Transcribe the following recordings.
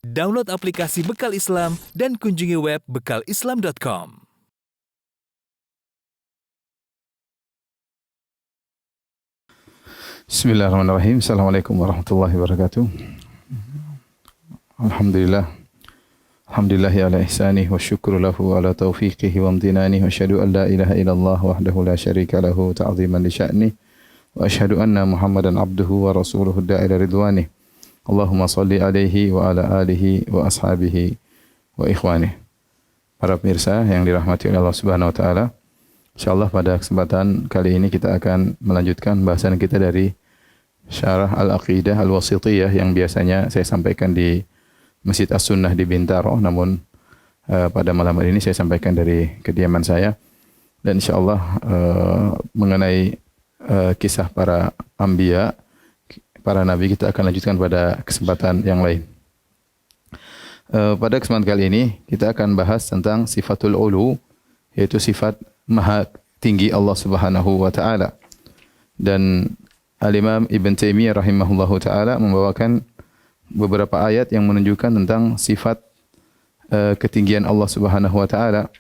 Download aplikasi Bekal Islam dan kunjungi web bekalislam.com. Bismillahirrahmanirrahim. Assalamualaikum warahmatullahi wabarakatuh. Alhamdulillah. Alhamdulillahi ala ihsanih wa syukru lahu ala taufiqihi wa amtinani wa asyhadu an la ilaha illallah wahdahu la syarika lahu ta'ziman li sya'nih wa asyhadu anna Muhammadan abduhu wa rasuluhu da'ila ridwanih. Allahumma salli alaihi wa ala alihi wa ashabihi wa ikhwanih. Para pemirsa yang dirahmati oleh Allah Subhanahu wa taala, insyaallah pada kesempatan kali ini kita akan melanjutkan bahasan kita dari Syarah Al-Aqidah Al-Wasithiyah yang biasanya saya sampaikan di Masjid As-Sunnah di Bintaro, namun pada malam hari ini saya sampaikan dari kediaman saya, dan insyaallah mengenai kisah para anbiya, para nabi, kita akan lanjutkan pada kesempatan yang lain. Pada kesempatan kali ini kita akan bahas tentang sifatul ulu, yaitu sifat maha tinggi Allah Subhanahu wa taala. Dan Al-Imam Ibn Taimiyah rahimahullahu taala membawakan beberapa ayat yang menunjukkan tentang sifat ketinggian Allah Subhanahu wa taala.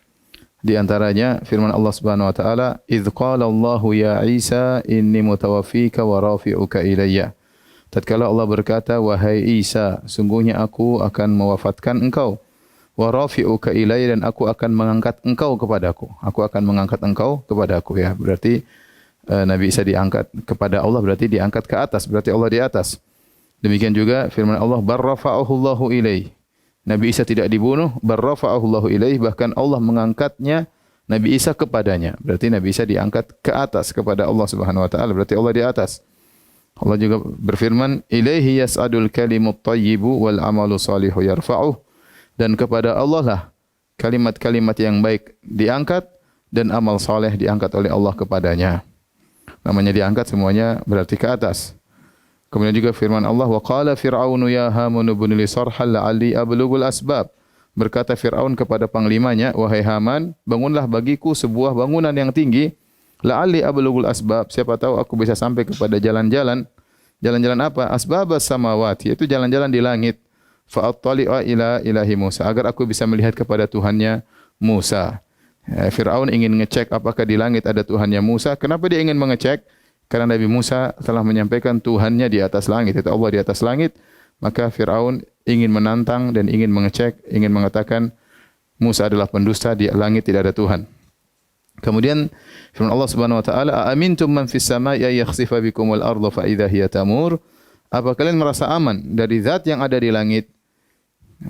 Di antaranya firman Allah Subhanahu wa taala, "Idz qala Allahu ya Isa inni mutawaffika wa rafi'uka ilayya." Tatkala Allah berkata, "Wahai Isa, sungguhnya aku akan mewafatkan engkau. Wa rafi'uka ilayya, dan aku akan mengangkat engkau kepadaku." Aku akan mengangkat engkau kepadaku, ya. Berarti Nabi Isa diangkat kepada Allah, berarti diangkat ke atas, berarti Allah di atas. Demikian juga firman Allah, "Barrafa'ahu Allahu ilaih." Nabi Isa tidak dibunuh, barrafa'ahu Allahu ilaih, bahkan Allah mengangkatnya Nabi Isa kepadanya. Berarti Nabi Isa diangkat ke atas kepada Allah Subhanahu wa taala, berarti Allah di atas. Allah juga berfirman, "Ilaihi yas'adul kalimut thayyibu wal amalu shalihu yarfa'uh." Dan kepada Allah lah kalimat-kalimat yang baik diangkat dan amal saleh diangkat oleh Allah kepadanya. Namanya diangkat semuanya berarti ke atas. Kemudian juga firman Allah, "Wa qala fir'aunu ya Hamun ibn li sarhal la'alli ablughul asbab." Berkata Fir'aun kepada panglimanya, "Wahai Haman, bangunlah bagiku sebuah bangunan yang tinggi. La'alli ablughul asbab, siapa tahu aku bisa sampai kepada jalan-jalan." Jalan-jalan apa? Asbabas samawati, yaitu jalan-jalan di langit. Fa'attali'a ila ilahi Musa, agar aku bisa melihat kepada Tuhannya Musa. Fir'aun ingin ngecek apakah di langit ada Tuhannya Musa. Kenapa dia ingin mengecek? Karena Nabi Musa telah menyampaikan Tuhannya di atas langit, itu Allah di atas langit. Maka Fir'aun ingin menantang dan ingin mengecek, ingin mengatakan Musa adalah pendusta, di langit tidak ada Tuhan. Kemudian firman Allah Subhanahu wa taala, "Aamintum man fis samaa'i ay yakhsifa bikumul ardha fa idza hiya tamur?" Apa kalian merasa aman dari zat yang ada di langit,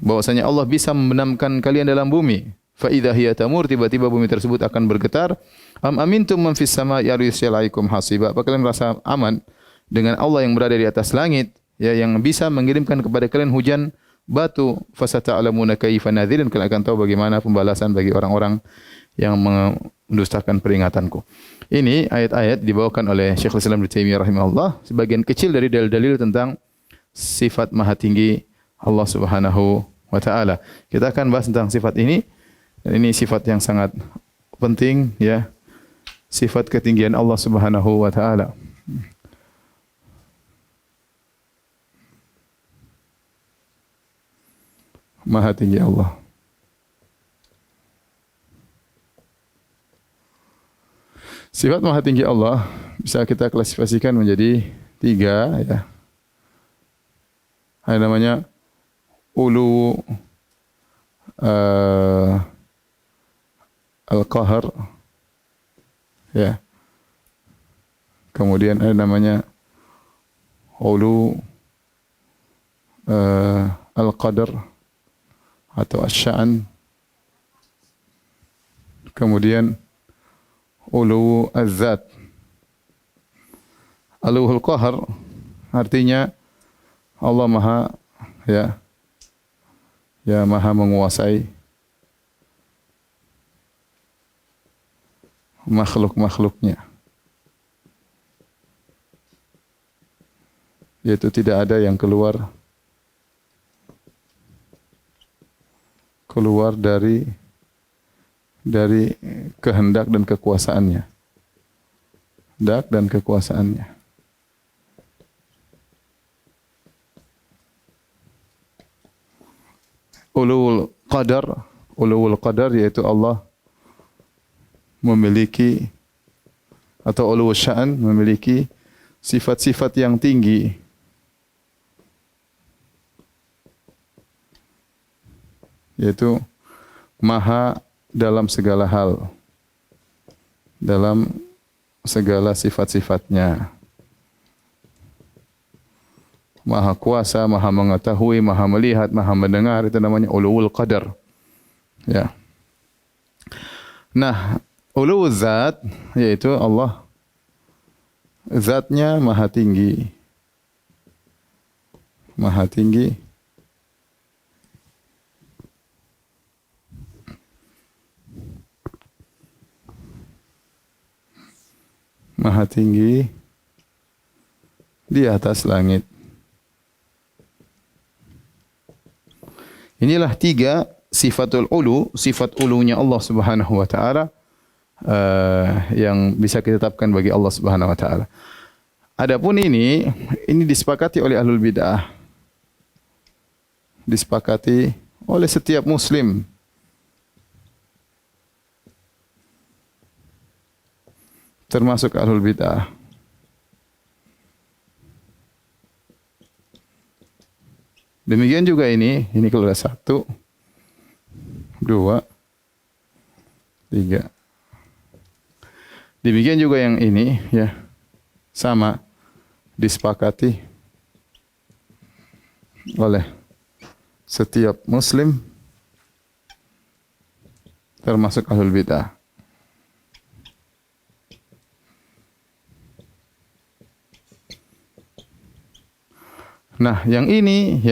bahwasanya Allah bisa membenamkan kalian dalam bumi? Fa idza hiya tamur, tiba-tiba bumi tersebut akan bergetar. Am amintum man fis samaa'i yursila hasiba? Apa kalian merasa aman dengan Allah yang berada di atas langit, ya, yang bisa mengirimkan kepada kalian hujan batu? Fasata'lamuna kaifa nadhir, dan kalian akan tahu bagaimana pembalasan bagi orang-orang yang mendustakan peringatanku. Ini ayat-ayat dibawakan oleh Syekhul Islam Ibnu Taimiyah rahimahullah, sebagian kecil dari dalil-dalil tentang sifat maha tinggi Allah Subhanahu wa taala. Kita akan bahas tentang sifat ini, dan ini sifat yang sangat penting, ya. Sifat ketinggian Allah Subhanahu wa taala. Maha tinggi Allah. Sifat maha tinggi Allah bisa kita klasifikasikan menjadi 3, ya. Ada namanya ulu al-qahar, ya. Kemudian ada namanya ulu al-qadar atau asy-sya'an. Kemudian ulu az-zat. Uluhul qahar artinya Allah maha, ya, maha menguasai makhluk-makhluknya, yaitu tidak ada yang keluar dari kehendak dan kekuasaannya. Kehendak dan kekuasaannya. ulul qadar. Ulul qadar yaitu Allah memiliki atau ulul sya'an memiliki sifat-sifat yang tinggi. Yaitu maha dalam segala hal. Dalam segala sifat-sifatnya. Maha kuasa, maha mengetahui, maha melihat, maha mendengar, itu namanya ulul qadar. Ya. Nah, ulul zat yaitu Allah zatnya maha tinggi. Maha tinggi. Maha tinggi di atas langit. Inilah 3 sifatul ulu, sifat ulunya Allah Subhanahu wa taala yang bisa kita tetapkan bagi Allah Subhanahu wa taala. Adapun ini disepakati oleh ahlul bidah. Disepakati oleh setiap muslim. Termasuk ahlul bidah. Demikian juga ini kalau ada 1, 2, 3. Demikian juga yang ini ya. Sama disepakati oleh setiap muslim termasuk ahlul bidah. Nah, yang ini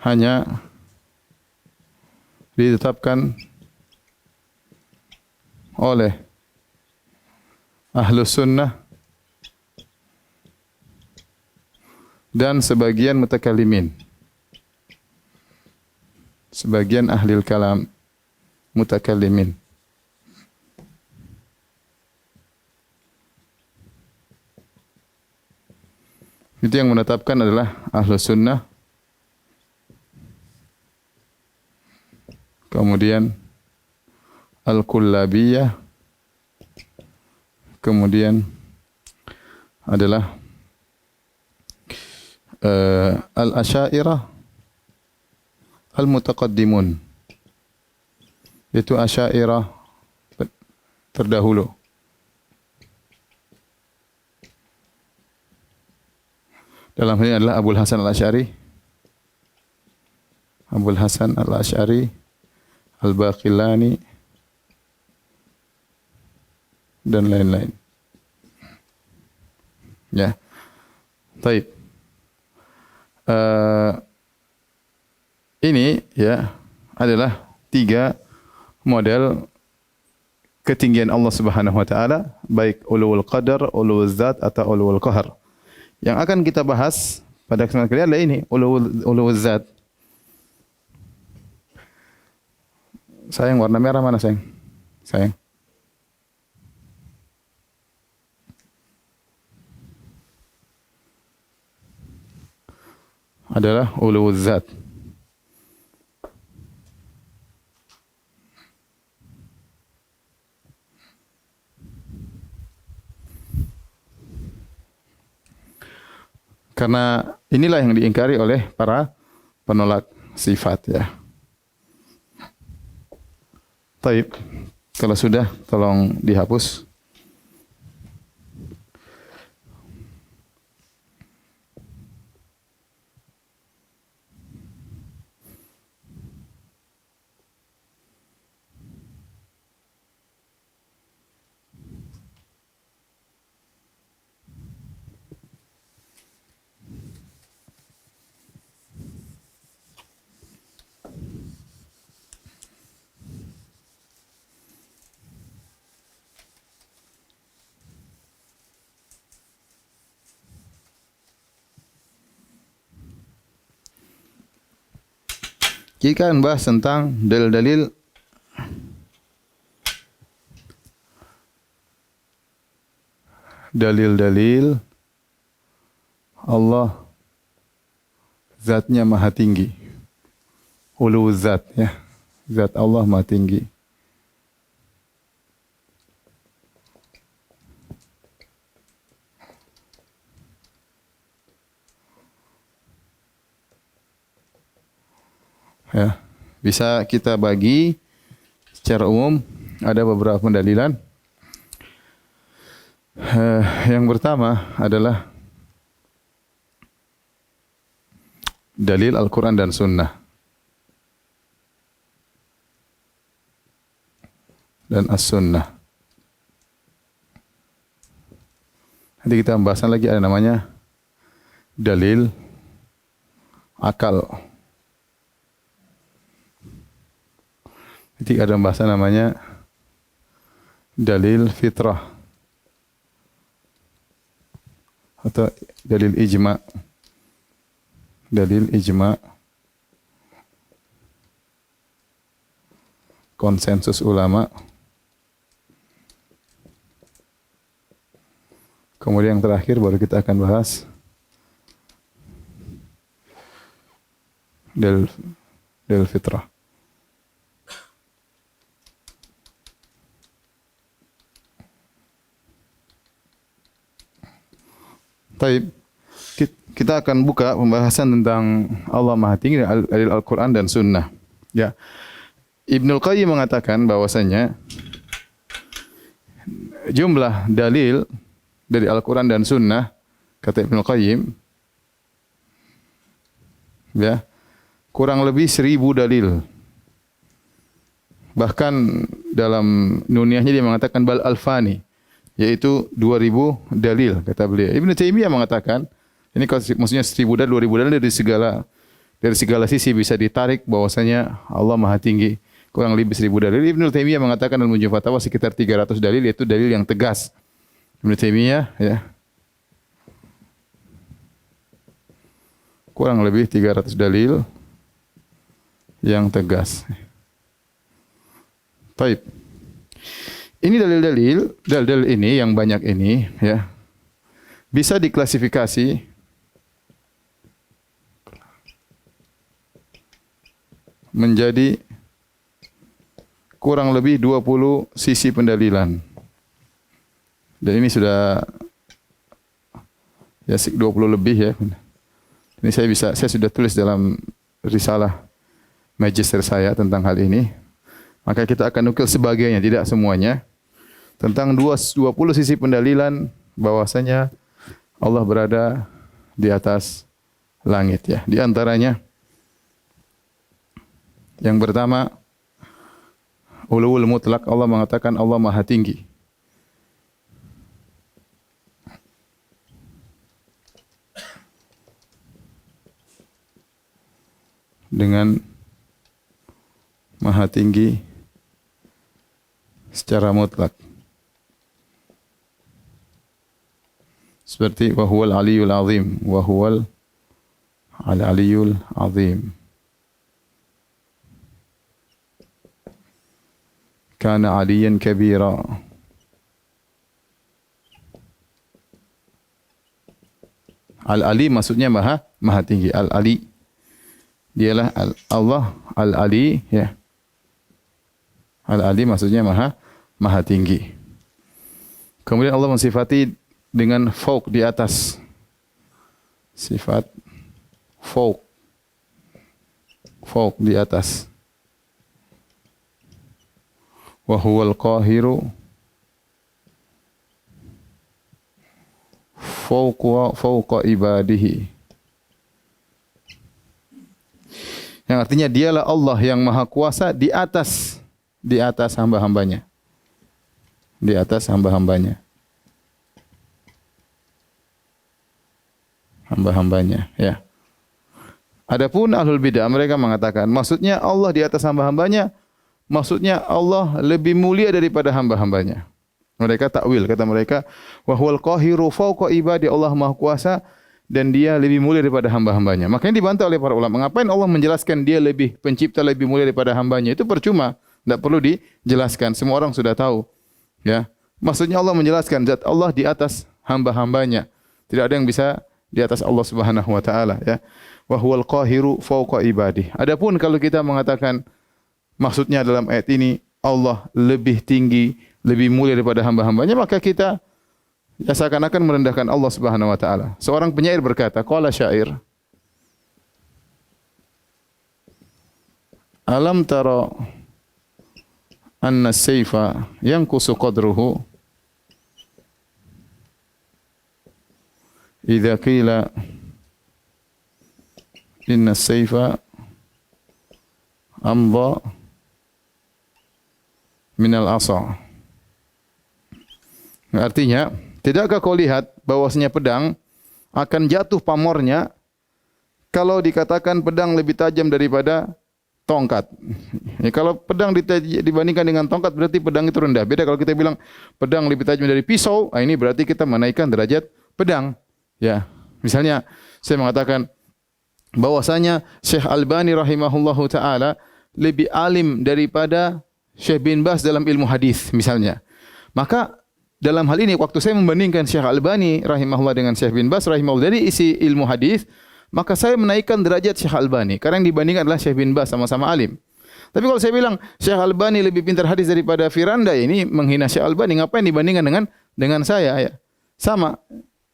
hanya ditetapkan oleh Ahlus Sunnah dan sebagian mutakallimin. Sebagian ahlil kalam mutakallimin. Itu yang menetapkan adalah Ahlus Sunnah. Kemudian Al-Kullabiyah. Kemudian adalah Al-Asy'ariyah, Al-Mutaqaddimun. Itu Asy'ariyah terdahulu. Dalam hal ini adalah Abul Hasan Al-Asy'ari, Abul Hasan Al-Asy'ari, Al-Baqillani, dan lain-lain. Ya. Baik. Ini ya adalah 3 model ketinggian Allah Subhanahu wa taala, baik ulul qadar, ulul zat atau ulul qahar. Yang akan kita bahas pada kesempatan kali ini adalah ini ulul zat. Sayang, warna merah mana sayang? Sayang. Adalah ulul zat. Karena inilah yang diingkari oleh para penolak sifat ya. Baik, kalau sudah tolong dihapus. Kita akan bahas tentang dalil-dalil Allah zatnya maha tinggi. ulu zat ya. Zat Allah Maha tinggi. Ya, bisa kita bagi secara umum ada beberapa pendalilan. Yang pertama adalah dalil Al-Quran dan Sunnah. Dan As-Sunnah. Nanti kita pembahasan lagi ada namanya dalil akal. Nanti ada pembahasan namanya dalil fitrah atau dalil ijma. Dalil ijma, konsensus ulama. Kemudian yang terakhir baru kita akan bahas dalil fitrah. Taib, kita akan buka pembahasan tentang Allah Maha Tinggi dari Al-Quran dan Sunnah. Ya, Ibnul Qayyim mengatakan bahwasanya jumlah dalil dari Al-Quran dan Sunnah, kata Ibnul Qayyim, ya, kurang lebih 1000 dalil. Bahkan dalam nuniyahnya dia mengatakan bal alfani, yaitu 2000 dalil kata beliau. Ibnu Taimiyah mengatakan ini maksudnya 1000 dalil, 2000 dalil dari segala sisi bisa ditarik bahwasanya Allah Maha Tinggi. Kurang lebih 1000 dalil. Ibnu Taimiyah mengatakan dalam Majmu' Fatawa sekitar 300 dalil, yaitu dalil yang tegas. Ibnu Taimiyah ya. Kurang lebih 300 dalil yang tegas. Baik. Ini dalil ini yang banyak ini ya, bisa diklasifikasi menjadi kurang lebih 20 sisi pendalilan. Dan ini sudah ya 20 lebih ya. Ini saya sudah tulis dalam risalah magister saya tentang hal ini. Maka kita akan nukil sebagainya, tidak semuanya. Tentang 20 sisi pendalilan bahwasanya Allah berada di atas langit ya. Di antaranya yang pertama, uluwul mutlak, Allah mengatakan Allah Maha Tinggi. Dengan Maha Tinggi secara mutlak. Seperti wa huwal aliyul azim, wa huwal aliyul azim. Kana aliyan kabira. Al-Ali maksudnya maha tinggi. Al-Ali dialah Allah Al-Ali ya. Al-Ali maksudnya maha tinggi. Kemudian Allah mensifati dengan fauq, di atas. Sifat fauq. Fauq, di atas. Wa huwal qahiru fauqa ibadihi. Yang artinya dialah Allah yang maha kuasa di atas hamba-hambanya. Di atas hamba-hambanya. Hamba-hambanya, ya. Adapun ahlul bidah mereka mengatakan maksudnya Allah di atas hamba-hambanya, maksudnya Allah lebih mulia daripada hamba-hambanya. Mereka takwil, kata mereka, wa huwal qahiru fauqa ibadi, Allah Maha Kuasa dan dia lebih mulia daripada hamba-hambanya. Makanya dibantah oleh para ulama, ngapain Allah menjelaskan dia lebih pencipta, lebih mulia daripada hambanya? Itu percuma, tidak perlu dijelaskan, semua orang sudah tahu. Ya, maksudnya Allah menjelaskan zat Allah di atas hamba-hambanya. Tidak ada yang bisa di atas Allah Subhanahu wa taala ya. Wa huwal qahiru fawqa ibadih. Adapun kalau kita mengatakan maksudnya dalam ayat ini Allah lebih tinggi, lebih mulia daripada hamba-hambanya, maka kita ya seakan-akan merendahkan Allah Subhanahu wa taala. Seorang penyair berkata, qala syair, alam tara anna as-sayfa yanqusu qadruhu idza qila inna as-sayfa amdha minal asa. Artinya, tidakkah kau lihat bahwasanya pedang akan jatuh pamornya kalau dikatakan pedang lebih tajam daripada tongkat. Ya, kalau pedang dibandingkan dengan tongkat berarti pedang itu rendah. Beda kalau kita bilang pedang lebih tajam dari pisau, ini berarti kita menaikkan derajat pedang. Ya, misalnya saya mengatakan bahwasanya Syekh Albani rahimahullahu taala lebih alim daripada Syekh bin Baz dalam ilmu hadis misalnya. Maka dalam hal ini waktu saya membandingkan Syekh Albani rahimahullah dengan Syekh bin Baz rahimahullah dari isi ilmu hadis, maka saya menaikkan derajat Syekh Albani karena yang dibandingkan adalah Syekh bin Baz, sama-sama alim. Tapi kalau saya bilang Syekh Albani lebih pintar hadis daripada Firanda, ini menghina Syekh Albani. Ngapain dibandingkan dengan saya ya? Sama.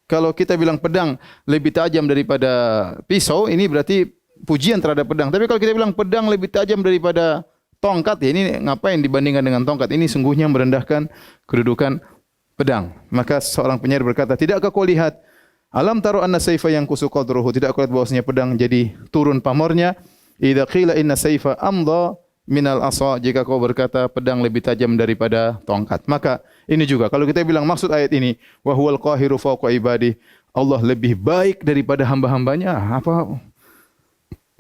Kalau kita bilang pedang lebih tajam daripada pisau, ini berarti pujian terhadap pedang. Tapi kalau kita bilang pedang lebih tajam daripada tongkat, ya ini ngapain dibandingkan dengan tongkat? Ini sungguhnya merendahkan kedudukan pedang. Maka seorang penyair berkata, tidakkah kau lihat alam taru anna sayfa yanqusu qadruhu, tidak kau lihat bahwasanya pedang jadi turun pamornya, idza qila inna sayfa amdha minal asa, jika kau berkata pedang lebih tajam daripada tongkat. Maka ini juga kalau kita bilang maksud ayat ini wa huwal qahiru fawqa ibadi, Allah lebih baik daripada hamba-hambanya, apa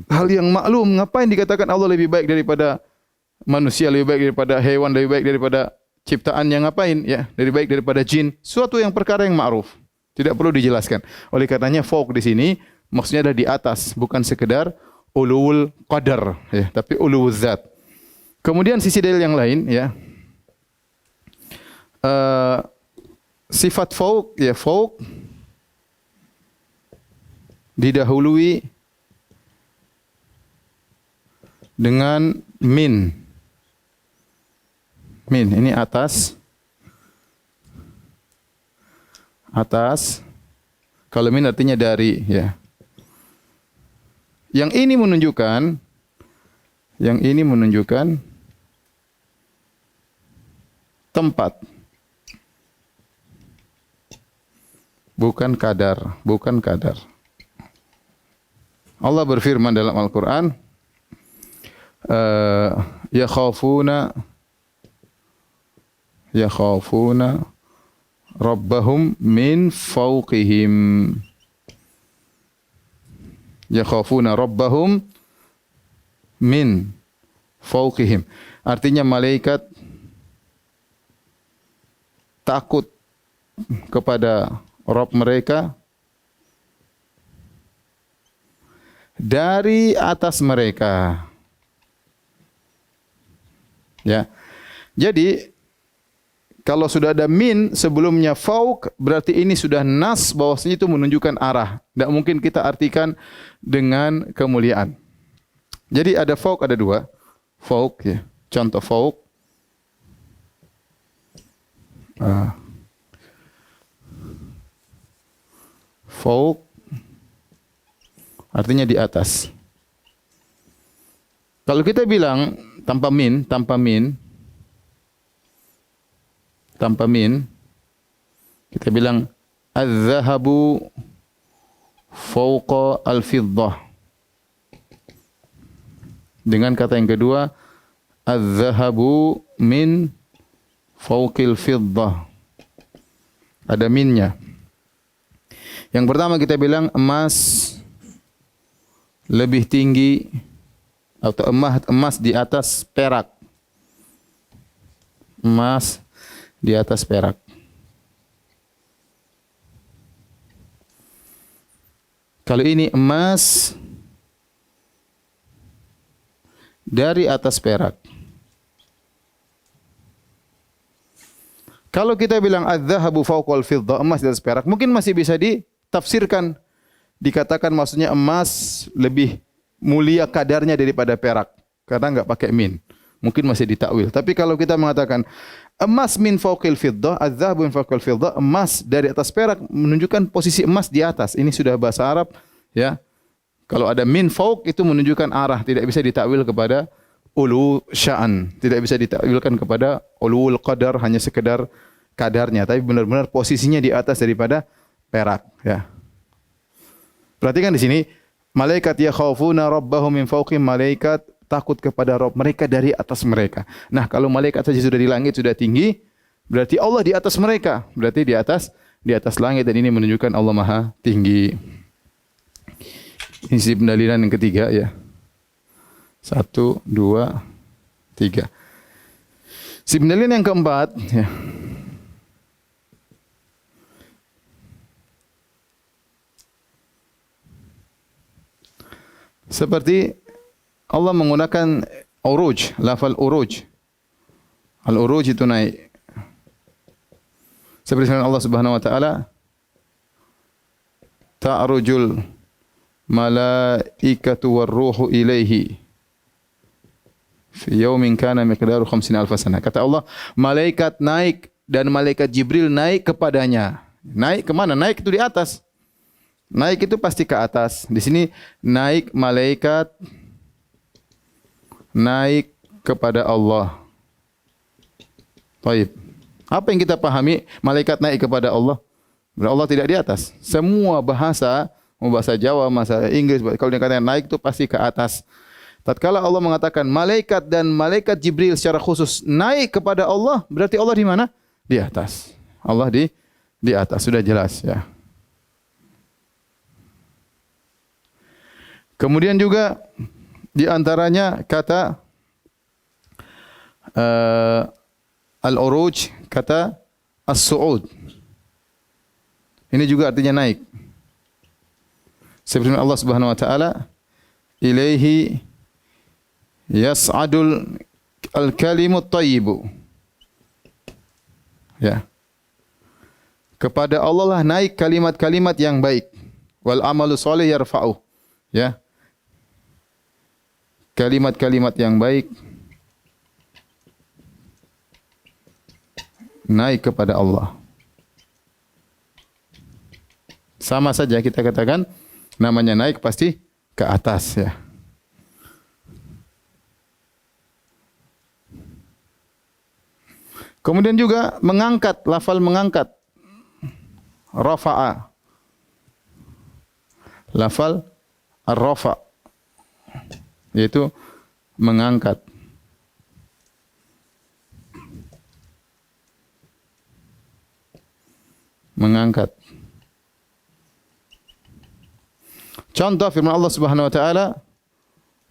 hal yang maklum. Ngapain dikatakan Allah lebih baik daripada manusia, lebih baik daripada hewan, lebih baik daripada ciptaan yang ngapain ya, lebih baik daripada jin, suatu yang perkara yang ma'ruf, tidak perlu dijelaskan. Oleh karenanya fawq di sini maksudnya ada di atas, bukan sekedar ulul qadar ya, tapi ulul zat. Kemudian sisi dalil yang lain ya, sifat fawq ya, fawq didahului dengan min. Min ini atas. Atas. Kalau min artinya dari ya. Yang ini menunjukkan tempat. Bukan kadar, bukan kadar. Allah berfirman dalam Al-Qur'an, yakhafuna rabbahum min fawqihim. Yakhafuna rabbahum min fawqihim. Artinya malaikat takut kepada Rabb mereka dari atas mereka. Ya. Jadi kalau sudah ada min sebelumnya fauq, berarti ini sudah nas bahwasanya itu menunjukkan arah. Tidak mungkin kita artikan dengan kemuliaan. Jadi ada fauq, ada dua. Fauq ya. Contoh fauq. Fauq artinya di atas. Kalau kita bilang tanpa min, kita bilang az-zahabu fawqa al-fiddah. Dengan kata yang kedua, az-zahabu min fawqil fiddah. Ada minnya. Yang pertama kita bilang emas lebih tinggi atau emas di atas perak. Emas di atas perak. Kalau ini emas dari atas perak. Kalau kita bilang adz-dzahabu fawqal fiddah, emas di atas perak, mungkin masih bisa ditafsirkan dikatakan maksudnya emas lebih mulia kadarnya daripada perak karena enggak pakai min. Mungkin masih ditakwil. Tapi kalau kita mengatakan emas min fawqil fiddah, adz-dzahabu min fawqil fiddah, emas dari atas perak menunjukkan posisi emas di atas. Ini sudah bahasa Arab, ya. Kalau ada min fawq itu menunjukkan arah, tidak bisa ditakwil kepada ulu sya'an, tidak bisa ditakwilkan kepada ulul qadar hanya sekedar kadarnya, tapi benar-benar posisinya di atas daripada perak, ya. Perhatikan di sini, malaikat yakhafuna rabbahum min fawqihim, malaikat takut kepada Rabb mereka dari atas mereka. Nah, kalau malaikat saja sudah di langit, sudah tinggi, berarti Allah di atas mereka. Berarti di atas langit, dan ini menunjukkan Allah Maha tinggi. Ini pendalilan yang ketiga, ya. 1, 2, 3. Pendalilan yang keempat, ya. Seperti Allah menggunakan uruj, lafal uruj. Al-uruj itu naik. Seperti firman Allah Subhanahu wa taala, ta'rujul malaikatu war-ruhu ilaihi fi yaumin kana miqdaru 50,000 sanah. Kata Allah, malaikat naik dan malaikat Jibril naik kepadanya. Naik ke mana? Naik itu di atas. Naik itu pasti ke atas. Di sini naik malaikat naik kepada Allah. Baik. Apa yang kita pahami? Malaikat naik kepada Allah. Allah tidak di atas. Semua bahasa, mau bahasa Jawa, bahasa Inggris, kalau dikatakan naik itu pasti ke atas. Tatkala Allah mengatakan malaikat dan malaikat Jibril secara khusus naik kepada Allah, berarti Allah di mana? Di atas. Allah di atas, sudah jelas, ya. Kemudian juga di antaranya kata al-uruj, kata as-su'ud. Ini juga artinya naik. Seperti Allah Subhanahu wa taala, ilaihi yas'adul al-kalimut thayyibu. Ya. Kepada Allah lah naik kalimat-kalimat yang baik. Wal amalu shalih yarfa'u. Ya. Kalimat-kalimat yang baik naik kepada Allah. Sama saja kita katakan namanya naik pasti ke atas, ya. Kemudian juga mengangkat, lafal mengangkat. Rafa'a. Lafal ar-rafa', yaitu mengangkat. Mengangkat. Contoh firman Allah Subhanahu wa taala,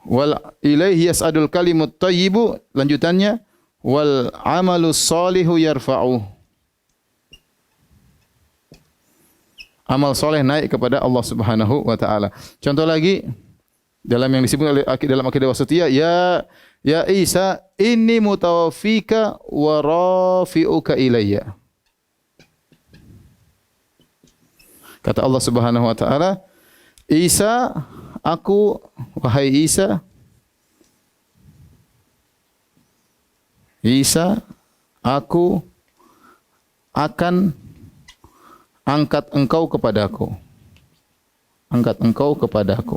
wal ilaihi yas'adul kalimut thayyibu, lanjutannya wal amalus shalihu yarfa'u. Amal soleh naik kepada Allah Subhanahu wa taala. Contoh lagi dalam yang disebut oleh dalam akidah wasatiyah, ya Isa inni mutawaffika wa rafi'uka ilayya. Kata Allah Subhanahu wa taala, Isa, wahai Isa, aku akan angkat engkau kepadaku. Angkat engkau kepadaku.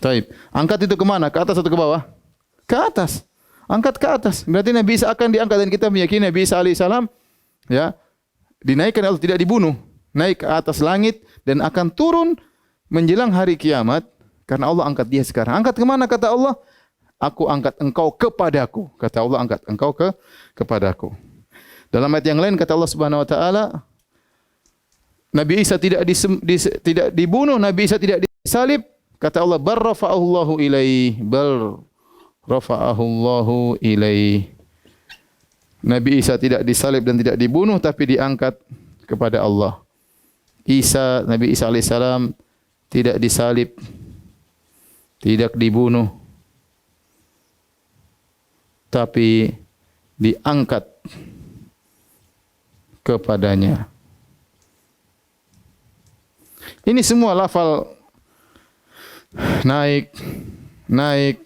Taib. Angkat itu kemana? Ke atas atau ke bawah? Ke atas. Angkat ke atas. Berarti Nabi Isa akan diangkat, dan kita meyakini Nabi Isa alaihissalam, ya, dinaikkan Allah, tidak dibunuh. Naik ke atas langit dan akan turun menjelang hari kiamat karena Allah angkat dia sekarang. Angkat kemana? Kata Allah, aku angkat engkau kepadaku. Kata Allah, angkat engkau kepadaku. Dalam ayat yang lain kata Allah Subhanahu wa taala, Nabi Isa tidak dibunuh, Nabi Isa tidak disalib. Kata Allah, bal rafa'ahu Allahu ilaih, bal rafa'ahu Allahu ilaih. Nabi Isa tidak disalib dan tidak dibunuh, tapi diangkat kepada Allah. Nabi Isa alaihissalam tidak disalib, tidak dibunuh, tapi diangkat kepadanya. Ini semua lafal naik, naik,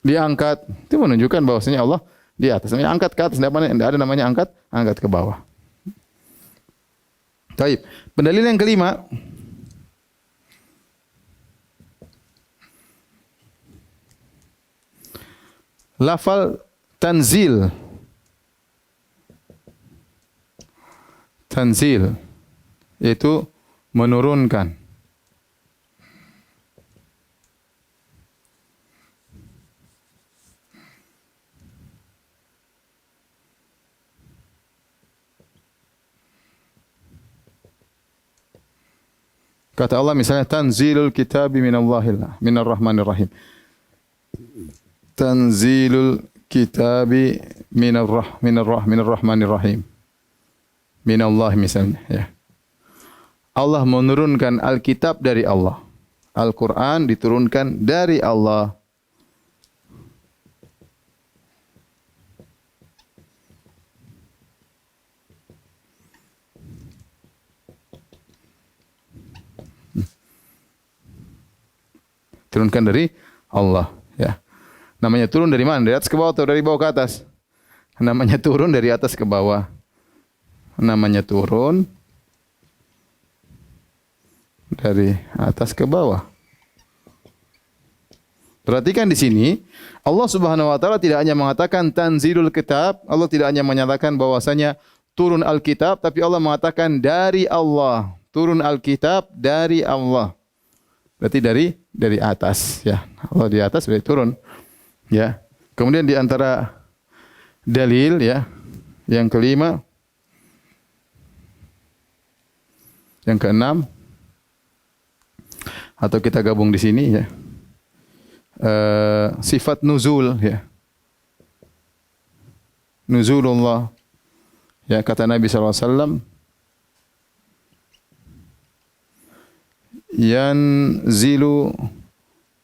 diangkat. Itu menunjukkan bahwasanya Allah di atas. Namanya angkat ke atas, tidak ada namanya angkat ke bawah. Baik. Pendalilan yang kelima, lafal tanzil. Tanzil yaitu menurunkan. Kata Allah misalnya tanzilul kitabi minar rahmanir rahim. Tanzilul kitabi minar rahmanir rahim. Minallah misalnya ya. Allah menurunkan Alkitab dari Allah. Al-Quran diturunkan dari Allah. Turunkan dari Allah ya. Namanya turun dari mana? Dari atas ke bawah atau dari bawah ke atas? Namanya turun dari atas ke bawah. Namanya turun dari atas ke bawah. Perhatikan di sini, Allah Subhanahu wa taala tidak hanya mengatakan tanzilul kitab, Allah tidak hanya menyatakan bahwasanya turun Alkitab, tapi Allah mengatakan dari Allah. Turun Alkitab dari Allah. Berarti dari atas ya. Allah di atas berarti turun. Ya. Kemudian di antara dalil ya, yang kelima, yang keenam, atau kita gabung di sini ya. Sifat nuzul ya. Nuzulullah. Ya kata Nabi sallallahu alaihi wasallam, yanzilu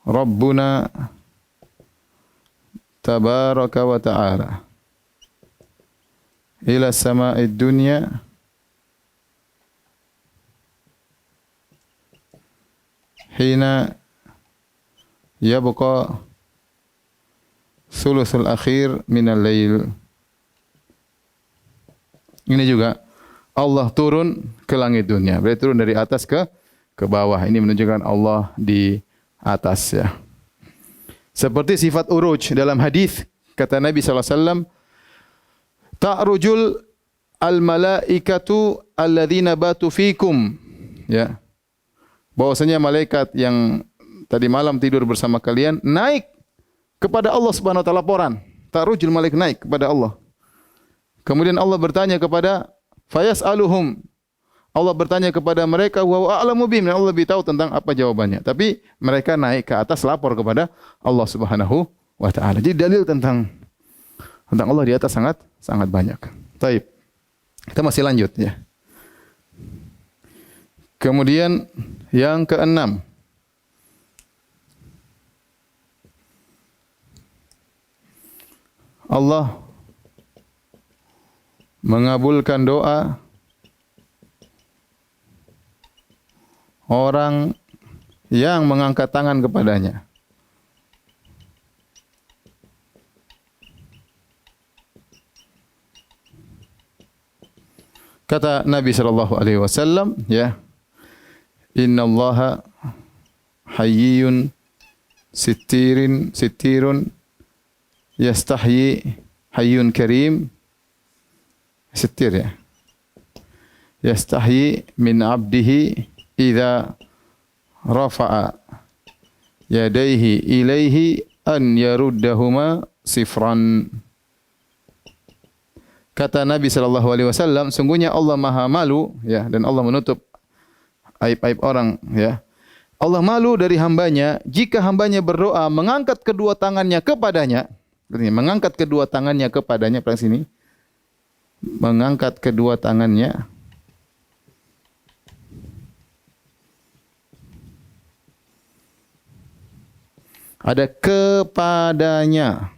Rabbuna tabaraka wa ta'ala ila sama'id dunya hina yabqa thuluthul akhir minal lail. Ini juga Allah turun ke langit dunia. Berarti turun dari atas ke bawah. Ini menunjukkan Allah di atas ya. Seperti sifat uruj dalam hadis kata Nabi sallallahu alaihi wasallam, ta'rujul al-malaikatu alladzina batu fikum. Ya. Bahwasanya malaikat yang tadi malam tidur bersama kalian naik kepada Allah Subhanahu wa taala laporan. Ta'rujul malaikat naik kepada Allah. Kemudian Allah bertanya kepada fayas'aluhum. Allah bertanya kepada mereka wa a'lamu bihim, Allah lebih tahu tentang apa jawabannya. Tapi mereka naik ke atas lapor kepada Allah Subhanahu wa taala. Jadi dalil tentang Allah di atas sangat banyak. Baik. Kita masih lanjut ya. Kemudian yang keenam, Allah mengabulkan doa orang yang mengangkat tangan kepadanya. Kata Nabi sallallahu alaihi wasallam, ya, innallaha hayyun sittirun yastahyi hayyun karim. Sittir ya. Yastahyi min abdihi idza rafa'a yadayhi ilaihi an yaruddahuma sifran. Kata Nabi sallallahu alaihi wasallam, sungguhnya Allah Maha malu ya, dan Allah menutup aib-aib orang ya. Allah malu dari hambanya jika hambanya berdoa mengangkat kedua tangannya kepadanya. Mengangkat kedua tangannya kepadanya, perhatikan sini. Mengangkat kedua tangannya ada kepadanya.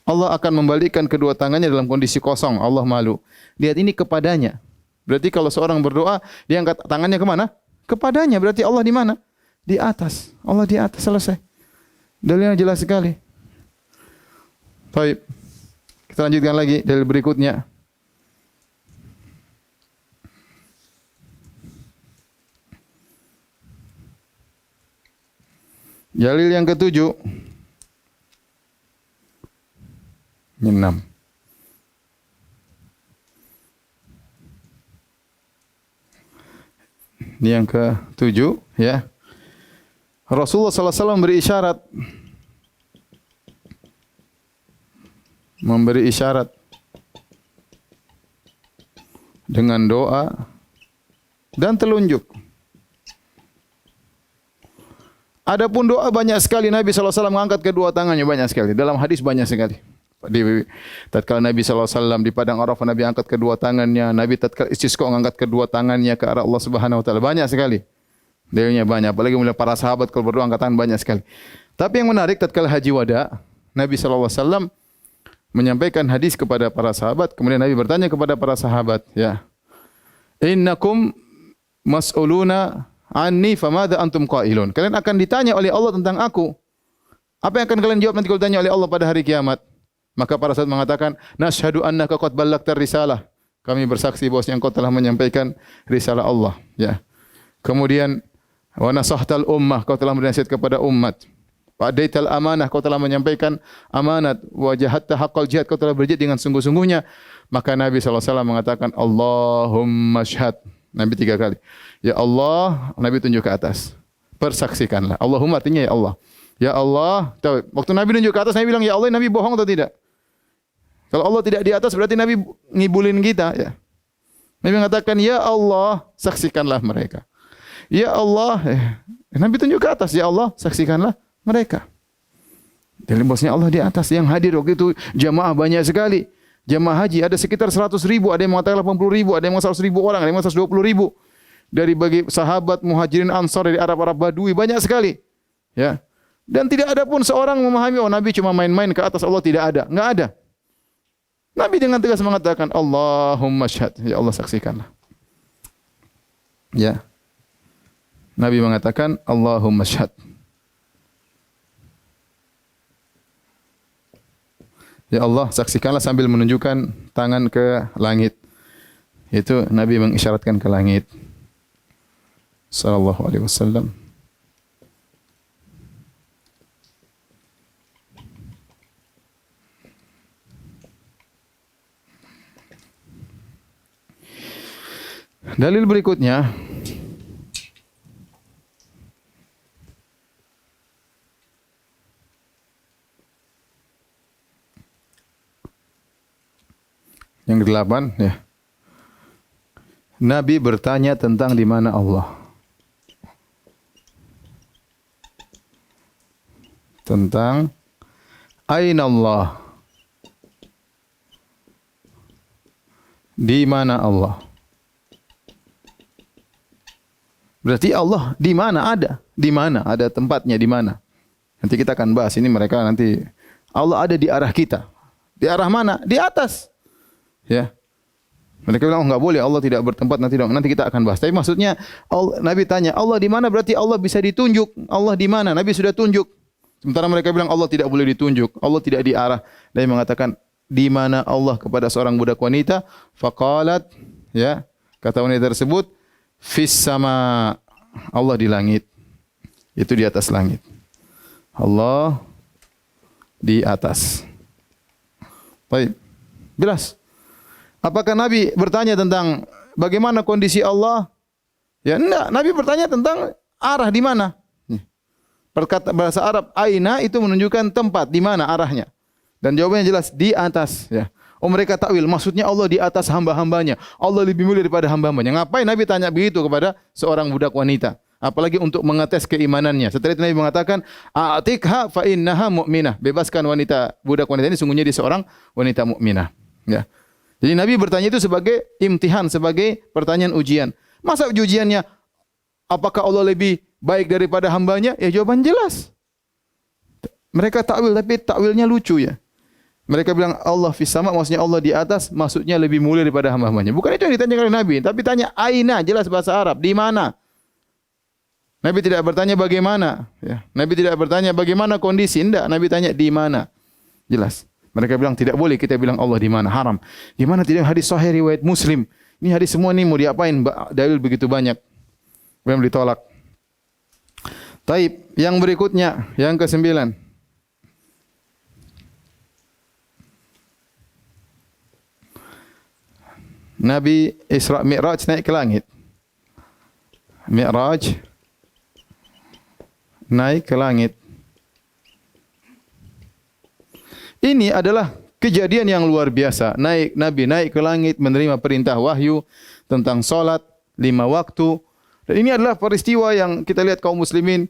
Allah akan membalikkan kedua tangannya dalam kondisi kosong. Allah malu. Lihat ini kepadanya. Berarti kalau seorang berdoa, dia angkat tangannya kemana? Kepadanya. Berarti Allah di mana? Di atas. Allah di atas, selesai. Dalilnya jelas sekali. Baik. Kita lanjutkan lagi dalil berikutnya. Dalil yang ketujuh. Ini 6. Ini yang ketujuh, ya. Rasulullah SAW memberi isyarat dengan doa dan telunjuk. Adapun doa banyak sekali, Nabi SAW mengangkat kedua tangannya banyak sekali. Dalam hadis banyak sekali. Tatkala Nabi SAW di padang Arafah, Nabi angkat kedua tangannya. Nabi tatkala istisqa mengangkat kedua tangannya ke arah Allah Subhanahu Wa Taala. Banyak sekali. Dalilnya banyak. Apalagi mulai para sahabat kalau berdoa angkat tangan banyak sekali. Tapi yang menarik tatkala haji wada, Nabi SAW menyampaikan hadis kepada para sahabat. Kemudian Nabi bertanya kepada para sahabat, ya, innakum mas'uluna anni famadha antum qailun. Kalian akan ditanya oleh Allah tentang aku. Apa yang akan kalian jawab nanti kalau ditanya oleh Allah pada hari kiamat? Maka para sahabat mengatakan, nashhadu annaka qad ballaghta risalah. Kami bersaksi bahwa engkau telah menyampaikan risalah Allah, ya. Kemudian wa nasahtal ummah, kau telah bernasihat kepada umat. Wa adaital amanah, kau telah menyampaikan amanat. Wa jahadta haqqal jihad, kau telah berjihad dengan sungguh-sungguhnya. Maka Nabi SAW mengatakan, Allahumma syhad. Nabi 3 kali. Ya Allah, Nabi tunjuk ke atas. Persaksikanlah. Allahumma artinya ya Allah. Ya Allah, tahu, waktu Nabi tunjuk ke atas, Nabi bilang, ya Allah, Nabi bohong atau tidak? Kalau Allah tidak di atas, berarti Nabi ngibulin kita. Ya. Nabi mengatakan, ya Allah, saksikanlah mereka. Ya Allah, Nabi tunjuk ke atas, ya Allah, saksikanlah mereka. Jadi bosnya Allah di atas. Yang hadir waktu itu jamaah banyak sekali. Jamaah haji ada sekitar 100.000, ada yang mengatakan 80.000, ada yang mengatakan 100.000 orang, ada yang mengatakan 120.000. Dari bagi sahabat, muhajirin, ansar, dari Arab-Arab Badui, banyak sekali. Ya. Dan tidak ada pun seorang memahami, oh Nabi cuma main-main ke atas, Allah tidak ada. Enggak ada. Nabi dengan tegas mengatakan, Allahumma syhad. Ya Allah, saksikanlah. Ya. Nabi mengatakan, Allahumma syhad. Ya Allah, saksikanlah sambil menunjukkan tangan ke langit. Itu Nabi mengisyaratkan ke langit. Sallallahu alaihi wasallam. Dalil berikutnya, yang ke-8, ya. Nabi bertanya tentang di mana Allah. Tentang aina Allah. Di mana Allah? Berarti Allah di mana ada? Di mana? Ada tempatnya di mana? Nanti kita akan bahas ini, mereka nanti Allah ada di arah kita. Di arah mana? Di atas. Ya. Mereka bilang, oh, enggak boleh, Allah tidak bertempat, nanti kita akan bahas. Tapi maksudnya Nabi tanya, Allah di mana? Berarti Allah bisa ditunjuk. Allah di mana? Nabi sudah tunjuk. Sementara mereka bilang Allah tidak boleh ditunjuk. Allah tidak di arah. Nabi mengatakan, di mana Allah kepada seorang budak wanita? Faqalat, ya, kata wanita tersebut, fis sama, Allah di langit. Itu di atas langit. Allah di atas. Baik. Jelas. Apakah Nabi bertanya tentang bagaimana kondisi Allah? Ya enggak, Nabi bertanya tentang arah di mana. Perkata bahasa Arab aina itu menunjukkan tempat, di mana arahnya. Dan jawabannya jelas, di atas, ya. Oh, mereka takwil, maksudnya Allah di atas hamba-hambanya. Allah lebih mulia daripada hamba-hambanya. Ngapain Nabi tanya begitu kepada seorang budak wanita? Apalagi untuk mengetes keimanannya. Setelah itu Nabi mengatakan, a'tikha fa innaha mu'minah. Bebaskan wanita, budak wanita ini sungguhnya dia seorang wanita mukminah. Ya. Jadi Nabi bertanya itu sebagai imtihan, sebagai pertanyaan ujian. Masa ujiannya, apakah Allah lebih baik daripada hambanya? Ya jawaban jelas. Mereka takwil, tapi takwilnya lucu, ya. Mereka bilang Allah fis sama, maksudnya Allah di atas, maksudnya lebih mulia daripada hamba-hambanya. Bukan itu yang ditanyakan oleh Nabi, tapi tanya aina, jelas bahasa Arab, di mana? Nabi tidak bertanya bagaimana, ya. Nabi tidak bertanya bagaimana kondisi, enggak. Nabi tanya di mana. Jelas. Mereka bilang tidak boleh kita bilang Allah di mana, haram. Di mana tidak, hadis sahih riwayat Muslim. Ini hadis semua ini mau diapain? Dalil begitu banyak. Belum ditolak. Taib, yang berikutnya, yang ke-9. Nabi Isra Mi'raj naik ke langit. Mi'raj naik ke langit. Ini adalah kejadian yang luar biasa. Nabi naik ke langit menerima perintah wahyu tentang salat 5 waktu. Dan ini adalah peristiwa yang kita lihat kaum muslimin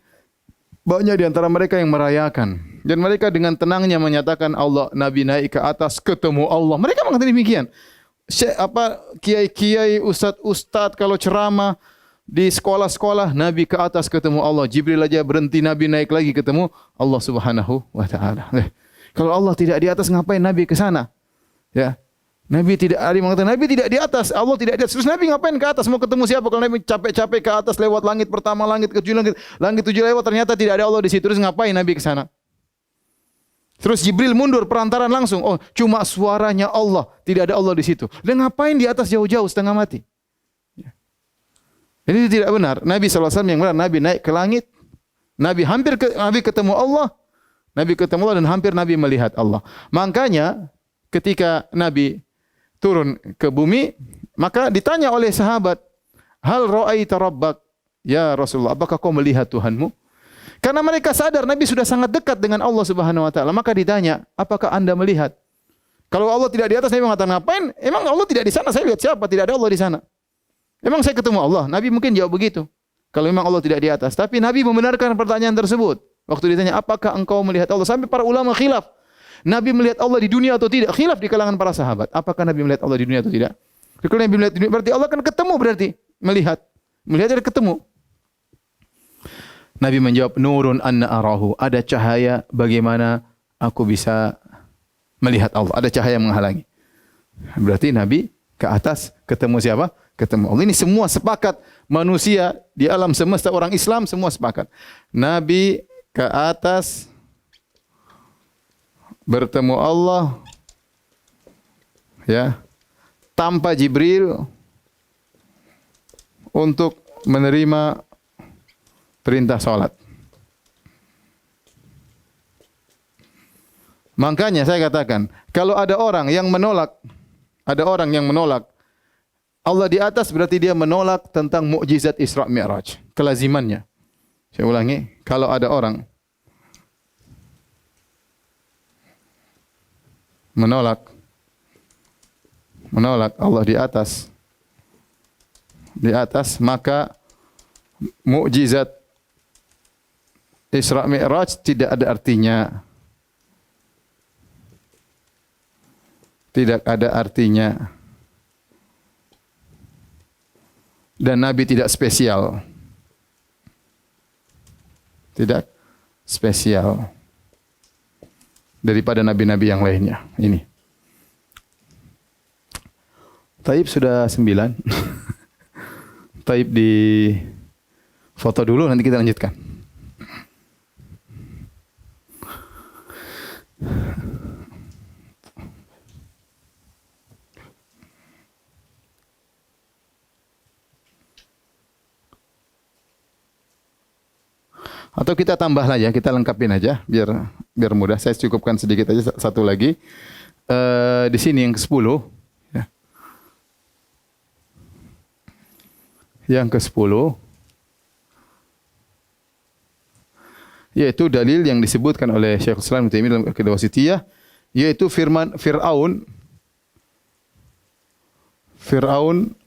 banyak di antara mereka yang merayakan. Dan mereka dengan tenangnya menyatakan Allah, Nabi naik ke atas ketemu Allah. Mereka mengatakan demikian. Kiai-kiai, ustaz-ustaz kalau ceramah di sekolah-sekolah, Nabi ke atas ketemu Allah. Jibril aja berhenti, Nabi naik lagi ketemu Allah Subhanahu wa taala. Kalau Allah tidak di atas, ngapain Nabi ke sana? Ya. Nabi tidak, ada yang mengatakan Nabi tidak di atas, Allah tidak di atas. Terus Nabi ngapain ke atas? Mau ketemu siapa? Kalau Nabi capek-capek ke atas lewat langit pertama, langit ke-7, langit 7 lewat, ternyata tidak ada Allah di situ. Terus ngapain Nabi ke sana? Terus Jibril mundur perantaran langsung. Oh, cuma suaranya Allah, tidak ada Allah di situ. Dan ngapain di atas jauh-jauh setengah mati? Ya. Ini tidak benar. Nabi SAW yang benar, Nabi naik ke langit, Nabi ketemu Allah, Nabi ketemu Allah dan hampir Nabi melihat Allah. Makanya ketika Nabi turun ke bumi, maka ditanya oleh sahabat, "Hal ra'aita rabbak?" Ya Rasulullah, apakah kau melihat Tuhanmu? Karena mereka sadar Nabi sudah sangat dekat dengan Allah Subhanahu wa taala, maka ditanya, "Apakah Anda melihat?" Kalau Allah tidak di atas, Nabi mengatakan, "Ngapain? Emang Allah tidak di sana? Saya lihat siapa? Tidak ada Allah di sana." Emang saya ketemu Allah? Nabi mungkin jawab begitu. Kalau memang Allah tidak di atas, tapi Nabi membenarkan pertanyaan tersebut. Waktu ditanya, "Apakah engkau melihat Allah?" Sampai para ulama khilaf. Nabi melihat Allah di dunia atau tidak? Khilaf di kalangan para sahabat. Apakah Nabi melihat Allah di dunia atau tidak? Kalau Nabi melihat di dunia, berarti Allah kan ketemu, berarti melihat. Melihat dan ketemu. Nabi menjawab, "Nurun anna arahu." Ada cahaya bagaimana aku bisa melihat Allah. Ada cahaya yang menghalangi. Berarti Nabi ke atas ketemu siapa? Ketemu Allah. Ini semua sepakat manusia di alam semesta, orang Islam semua sepakat. Nabi ke atas bertemu Allah, ya, tanpa Jibril untuk menerima perintah salat. Makanya saya katakan, kalau ada orang yang menolak Allah di atas, berarti dia menolak tentang mukjizat Isra Mi'raj, kelazimannya. Saya ulangi, kalau ada orang menolak Allah di atas, maka mukjizat Isra Mi'raj tidak ada artinya. Tidak ada artinya. Dan Nabi tidak spesial. Tidak spesial daripada nabi-nabi yang lainnya. Ini. Taib sudah 9. Taib di foto dulu, nanti kita lanjutkan. Atau kita tambah aja, kita lengkapin aja biar mudah. Saya cukupkan sedikit aja satu lagi. Di sini yang ke-10 ya. Yang ke-10 yaitu dalil yang disebutkan oleh Syekh Islam Ibnu Taimiyah dalam Aqidah Wasithiyah, yaitu firman Fir'aun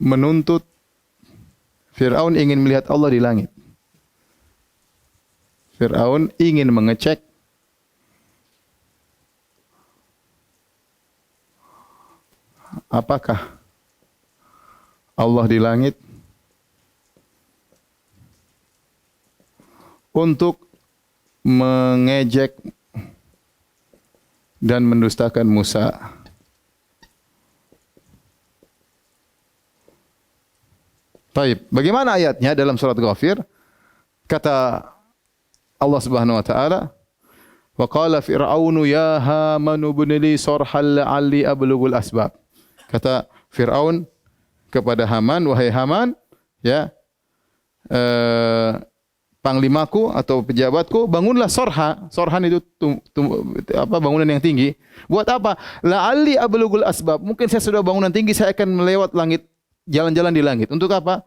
menuntut, Fir'aun ingin melihat Allah di langit. Fir'aun ingin mengecek apakah Allah di langit untuk mengejek dan mendustakan Musa. Baik, bagaimana ayatnya dalam surat Ghafir? Kata Allah Subhanahu wa taala, "Wa qala fir'aunu ya Haman ibn li sarhan la'alli ablughul asbab." Kata Firaun kepada Haman, wahai Haman, ya, panglimaku atau pejabatku, bangunlah sorha. Sorhan itu bangunan yang tinggi. Buat apa? La'alli ablughul asbab. Mungkin saya sudah bangunan tinggi, saya akan melewat langit, jalan-jalan di langit. Untuk apa?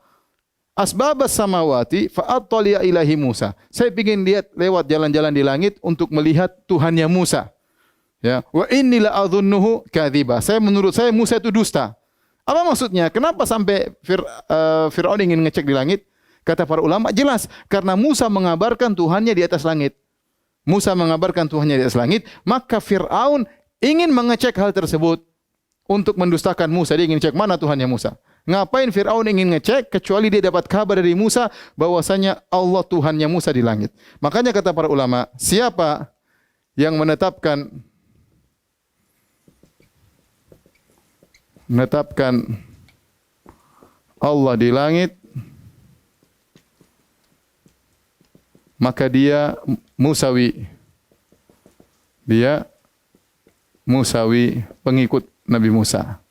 Asbabas samawati fa'attali'a ilahi Musa. Saya ingin lihat lewat jalan-jalan di langit untuk melihat Tuhannya Musa. Ya, wa inni la'adhunnuhu kadziba. Menurut saya Musa itu dusta. Apa maksudnya? Kenapa sampai Firaun ingin ngecek di langit? Kata para ulama, jelas karena Musa mengabarkan Tuhannya di atas langit. Musa mengabarkan Tuhannya di atas langit, maka Firaun ingin mengecek hal tersebut untuk mendustakan Musa. Dia ingin cek mana Tuhannya Musa. Ngapain Firaun ingin ngecek kecuali dia dapat kabar dari Musa bahwasanya Allah Tuhannya Musa di langit. Makanya kata para ulama, siapa yang menetapkan Allah di langit, maka dia Musawi. Dia Musawi, pengikut Nabi Musa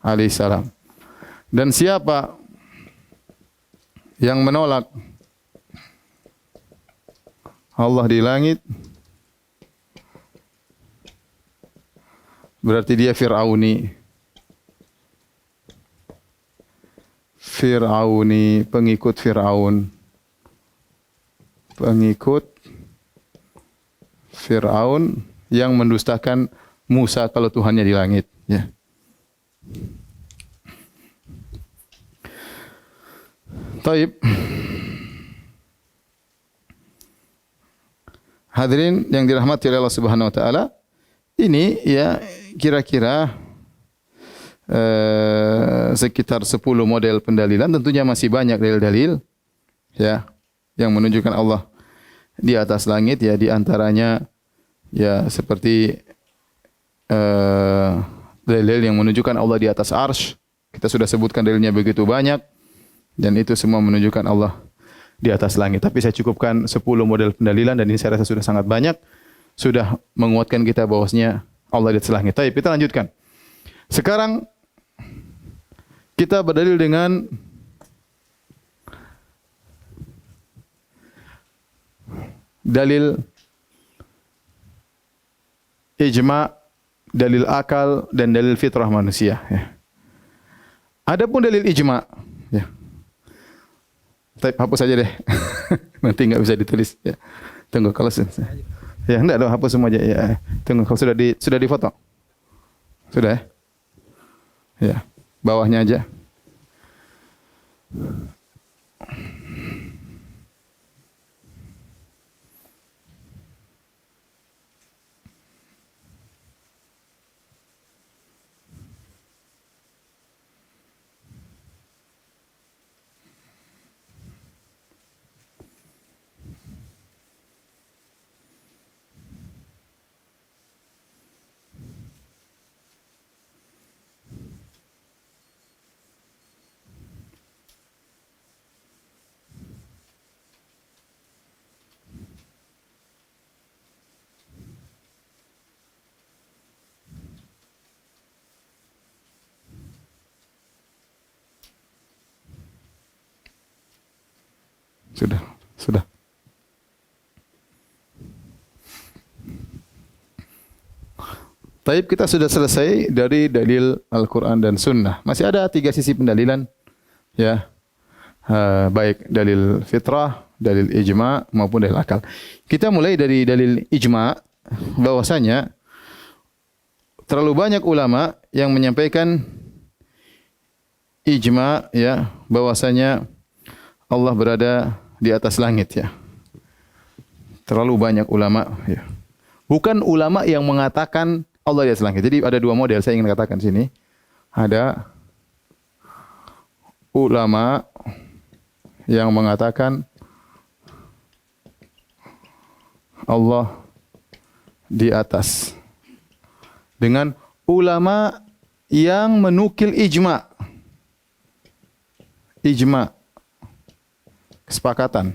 alaihissalam. Dan siapa yang menolak Allah di langit, berarti dia Fir'auni, pengikut Fir'aun. Pengikut Fir'aun yang mendustakan Musa kalau Tuhannya di langit. Ya. Taib. Hadirin yang dirahmati oleh Allah Subhanahu wa taala, ini ya kira-kira sekitar 10 model pendalilan. Tentunya masih banyak dalil-dalil ya yang menunjukkan Allah di atas langit, ya di antaranya ya seperti dalil yang menunjukkan Allah di atas arsy. Kita sudah sebutkan dalilnya begitu banyak dan itu semua menunjukkan Allah di atas langit. Tapi saya cukupkan 10 model pendalilan dan ini saya rasa sudah sangat banyak, sudah menguatkan kita bahwasanya Allah di atas langit. Baik, kita lanjutkan. Sekarang kita berdalil dengan dalil ijma', dalil akal dan dalil fitrah manusia. Ya. Adapun dalil ijma', ya. Hapus saja deh, nanti nggak bisa ditulis. Ya. Tunggu kalau ya enggak dong, hapus semua aja. Ya. Tunggu kalau sudah difoto, sudah ya. Ya, bawahnya aja. Sudah. Taib, kita sudah selesai dari dalil Al-Quran dan Sunnah. Masih ada 3 sisi pendalilan, ya, baik dalil fitrah, dalil ijma' maupun dalil akal. Kita mulai dari dalil ijma', bahwasanya terlalu banyak ulama yang menyampaikan ijma', ya, bahwasanya Allah berada di atas langit, ya. Terlalu banyak ulama, ya. Bukan ulama yang mengatakan Allah di atas langit. Jadi ada 2 model saya ingin katakan sini. Ada ulama yang mengatakan Allah di atas. Dengan ulama yang menukil ijma. Ijma. Kesepakatan.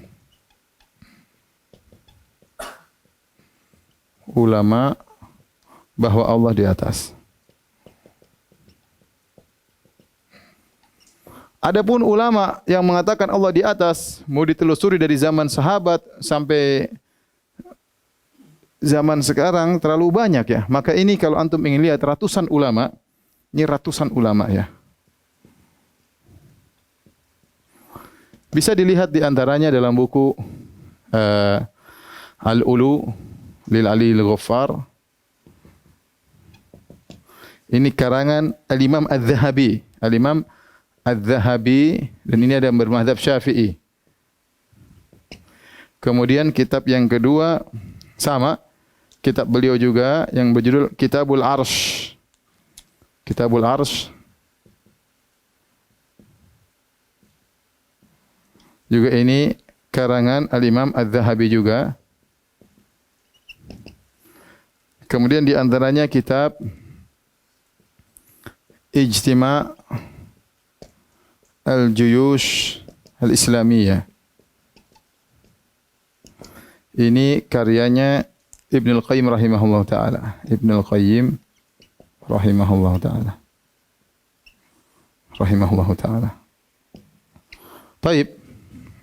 Ulama bahwa Allah di atas. Adapun ulama yang mengatakan Allah di atas, mau ditelusuri dari zaman sahabat sampai zaman sekarang terlalu banyak ya. Maka ini kalau antum ingin lihat ratusan ulama, ini ratusan ulama ya. Bisa dilihat di antaranya dalam buku Al-Ulu lil Ali al-Ghaffar. Ini karangan Al-Imam Al-Zahabi. Al-Imam Al-Zahabi, dan ini ada bermadzhab Syafi'i. Kemudian kitab yang kedua sama, kitab beliau juga yang berjudul Kitabul Arsh. Kitabul Arsh. Juga ini karangan Al-Imam Al-Zahabi juga. Kemudian di antaranya kitab Ijtima' Al-Juyush Al-Islamiyah. Ini karyanya Ibnu Al-Qayyim rahimahullah ta'ala. Ibnu Al-Qayyim rahimahullah ta'ala. Rahimahullah ta'ala. Taib.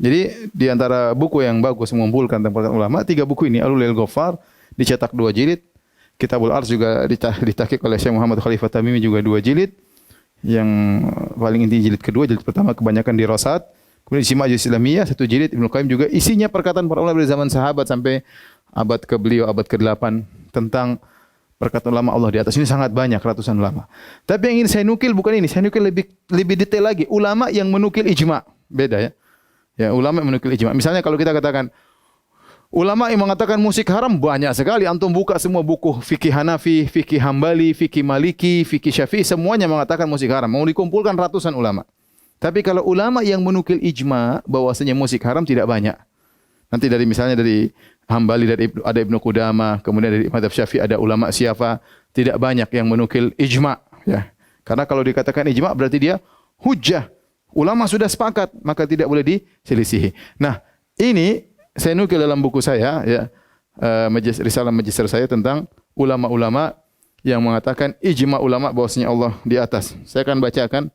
Jadi di antara buku yang bagus mengumpulkan tentang ulama, 3 buku ini, Al-Ulu lil Ghaffar dicetak 2 jilid. Kitabul Arsh juga ditahqiq oleh Syekh Muhammad Khalifah Tamimi juga 2 jilid. Yang paling inti jilid kedua, jilid pertama kebanyakan dirasat. Kemudian Ijtima' Islamiyah 1 jilid, Ibnu Qayyim juga isinya perkataan para ulama dari zaman sahabat sampai abad ke beliau abad ke-8 tentang perkataan ulama Allah di atas. Ini sangat banyak, ratusan ulama. Tapi yang ingin saya nukil bukan ini, saya nukil lebih detail lagi. Ulama yang menukil ijma', beda ya. Ya, ulama yang menukil ijma'. Misalnya kalau kita katakan ulama yang mengatakan musik haram banyak sekali. Antum buka semua buku fikih Hanafi, fikih Hambali, fikih Maliki, fikih Syafi'i, semuanya mengatakan musik haram. Mau dikumpulkan ratusan ulama. Tapi kalau ulama yang menukil ijma bahwasanya musik haram tidak banyak. Nanti dari misalnya dari Hambali ada Ibnu Qudamah, kemudian dari mazhab Syafi'i ada ulama siapa, tidak banyak yang menukil ijma ya. Karena kalau dikatakan ijma berarti dia hujjah. Ulama sudah sepakat, maka tidak boleh diselisihi. Nah, ini saya nukil dalam buku saya ya, risalah magister saya tentang ulama-ulama yang mengatakan ijma ulama bahwasanya Allah di atas. Saya akan bacakan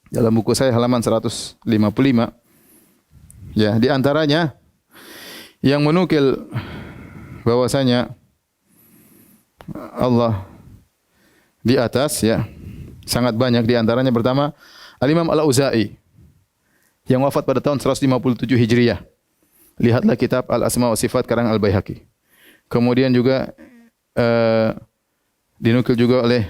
dalam buku saya halaman 155. Ya, di antaranya yang menukil bahwasanya Allah di atas ya, sangat banyak. Di antaranya pertama Al-Imam Al-Auza'i yang wafat pada tahun 157 Hijriah. Lihatlah kitab Al-Asma wa Sifat karang Al-Baihaqi. Kemudian juga dinukil juga oleh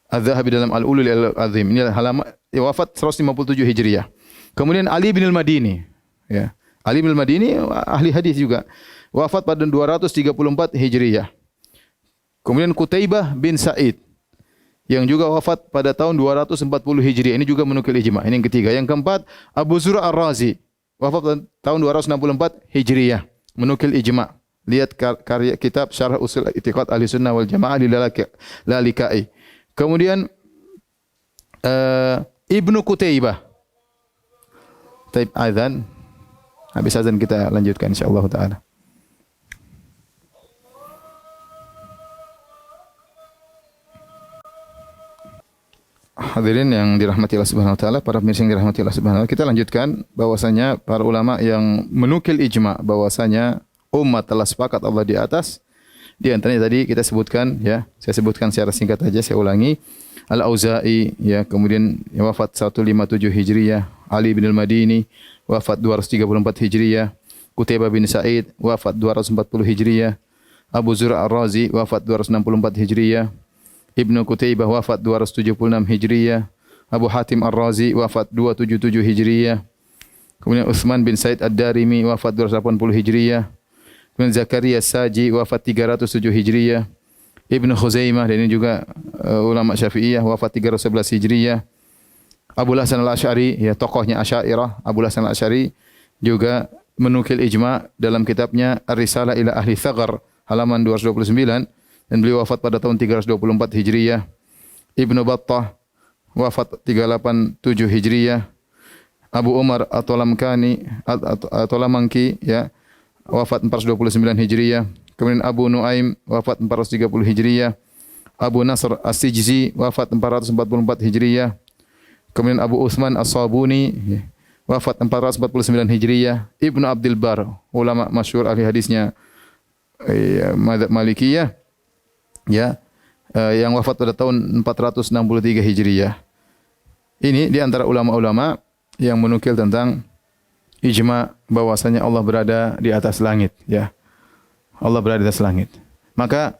Az-Zahabi dalam Al-Ulu Al-Azim. Ini halaman wafat 157 Hijriah. Kemudian Ali bin Al-Madini, ya. Ali bin Al-Madini ahli hadis juga. Wafat pada 234 Hijriah. Kemudian Qutaibah bin Sa'id yang juga wafat pada tahun 240 Hijriah. Ini juga menukil ijma. Ini yang ketiga. Yang keempat Abu Zur'a Ar-Razi wafat pada tahun 264 Hijriah, menukil ijma. Lihat karya kitab Syarah Usul I'tiqad Ahlussunnah wal Jamaah di Lalikai. Kemudian Ibnu Qutaibah. Taib azan. Habis azan kita lanjutkan insyaallah taala. Hadirin yang dirahmati Allah Subhanahu wa taala, para pemirsa yang dirahmati Allah Subhanahu wa taala, kita lanjutkan bahwasanya para ulama yang menukil ijma bahwasanya umat telah sepakat Allah di atas. Di antaranya tadi kita sebutkan ya, saya sebutkan secara singkat saja, saya ulangi. Al-Auza'i ya, kemudian yang wafat 157 Hijriah, Ali bin Al-Madini wafat 234 Hijriah, Qutaibah bin Sa'id wafat 240 Hijriah, Abu Zur'a Ar-Razi wafat 264 Hijriah, Ibnu Qutaibah wafat 276 Hijriah, Abu Hatim Ar-Razi wafat 277 Hijriah, kemudian Utsman bin Said Ad-Darimi wafat 280 Hijriah, kemudian Zakaria Saji wafat 307 Hijriah, Ibnu Khuzaimah, dan ini juga ulama Syafi'iyah, wafat 311 Hijriah, Abu Hasan Al-Asy'ari ya, tokohnya Asy'ariyah, Abu Hasan Al-Asy'ari juga menukil ijma' dalam kitabnya Ar-Risalah ila Ahli Tsaghar halaman 229 dan beliau wafat pada tahun 324 Hijriyah. Ibnu Battah wafat 387 Hijriyah. Abu Umar At-Talamangki ya wafat 429 Hijriyah. Kemudian Abu Nuaim wafat 430 Hijriyah. Abu Nasr As-Sijzi wafat 444 Hijriyah. Kemudian Abu Utsman As-Sabuni wafat 449 Hijriyah. Ibnu Abdul Bar, ulama masyhur ahli hadisnya mazhab Malikiyah ya, yang wafat pada tahun 463 Hijriyah. Ini di antara ulama-ulama yang menukil tentang ijma' bahwasanya Allah berada di atas langit ya. Allah berada di atas langit. Maka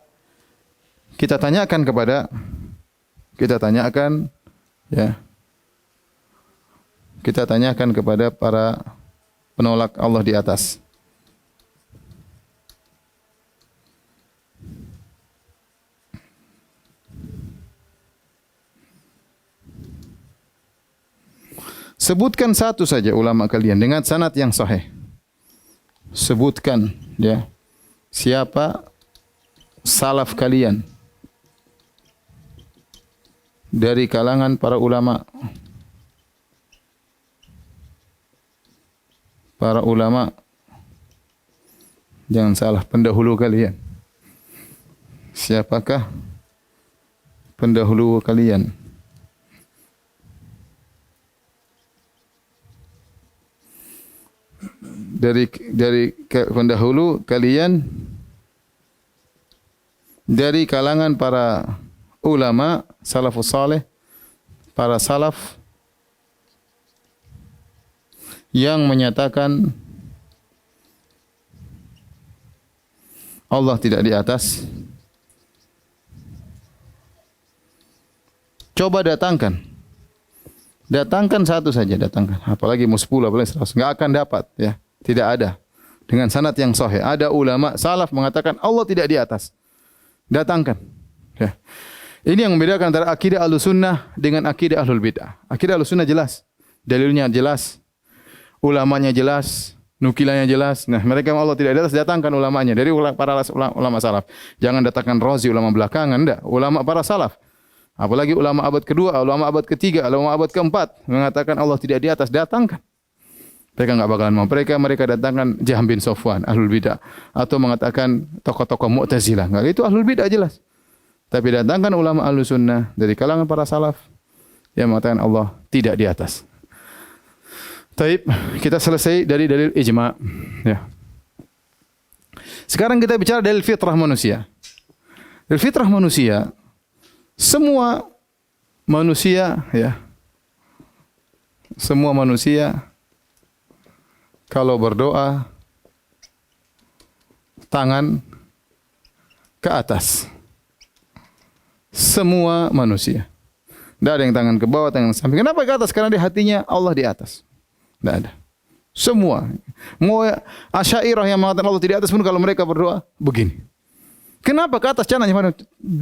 kita tanyakan kepada para penolak Allah di atas. Sebutkan satu saja ulama kalian dengan sanad yang sahih. Sebutkan ya, siapa salaf kalian dari kalangan para ulama. Para ulama, jangan salah, pendahulu kalian. Siapakah pendahulu kalian? Dari pendahulu kalian dari kalangan para ulama salafus saleh, para salaf yang menyatakan Allah tidak di atas. Coba datangkan satu saja, datangkan. Apalagi mau 10, apalagi 100, enggak akan dapat ya. Tidak ada. Dengan sanad yang sahih. Ada ulama salaf mengatakan Allah tidak di atas. Datangkan. Ya. Ini yang membedakan antara akidah Ahlussunnah dengan akidah Ahlul Bidah. Akidah Ahlussunnah jelas, dalilnya jelas, ulamanya jelas, nukilannya jelas. Nah, mereka Allah tidak di atas, datangkan ulamanya dari para ulama salaf. Jangan datangkan Razi ulama belakangan, enggak. Ulama para salaf. Apalagi ulama abad kedua, ulama abad ketiga, ulama abad keempat mengatakan Allah tidak di atas, datangkan. Mereka enggak bakalan mau. Mereka datangkan Jahm bin Safwan, Ahlul Bidah, atau mengatakan tokoh-tokoh Mu'tazilah. Enggak, itu Ahlul Bidah jelas. Tapi datangkan ulama Ahlussunnah dari kalangan para salaf yang mengatakan Allah tidak di atas. Taib, kita selesai dari dalil ijma'. Ya. Sekarang kita bicara dalil fitrah manusia. Dalil fitrah manusia, semua manusia ya, semua manusia kalau berdoa tangan ke atas. Semua manusia. Tidak ada yang tangan ke bawah, tangan ke samping. Kenapa ke atas? Karena di hatinya Allah di atas. Tidak ada. Semua. Mau Asy'ariyah yang mengatakan Allah tidak di atas pun kalau mereka berdoa begini. Kenapa ke atas? Caranya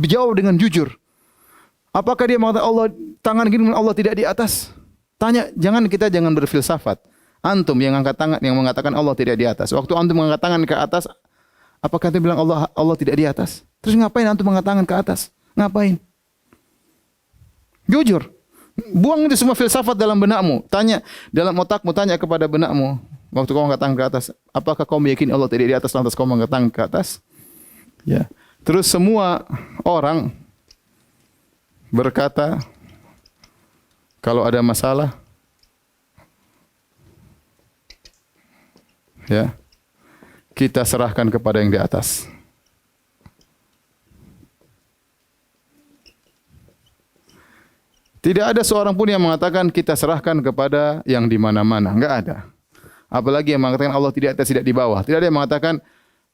jawab dengan jujur. Apakah dia mengatakan Allah tangan gini Allah tidak di atas? Tanya, kita jangan berfilsafat. Antum yang angkat tangan yang mengatakan Allah tidak di atas. Waktu antum mengangkat tangan ke atas, apakah antum bilang Allah tidak di atas? Terus ngapain antum mengangkat tangan ke atas? Ngapain? Jujur. Buang itu semua filsafat dalam benakmu. Tanya dalam otakmu, tanya kepada benakmu. Waktu kau angkat tangan ke atas, apakah kau meyakini Allah tidak di atas lantas kau mengangkat tangan ke atas? Ya. Terus semua orang berkata kalau ada masalah ya, kita serahkan kepada yang di atas. Tidak ada seorang pun yang mengatakan kita serahkan kepada yang di mana-mana. Enggak ada. Apalagi yang mengatakan Allah tidak atas, tidak di bawah. Tidak ada yang mengatakan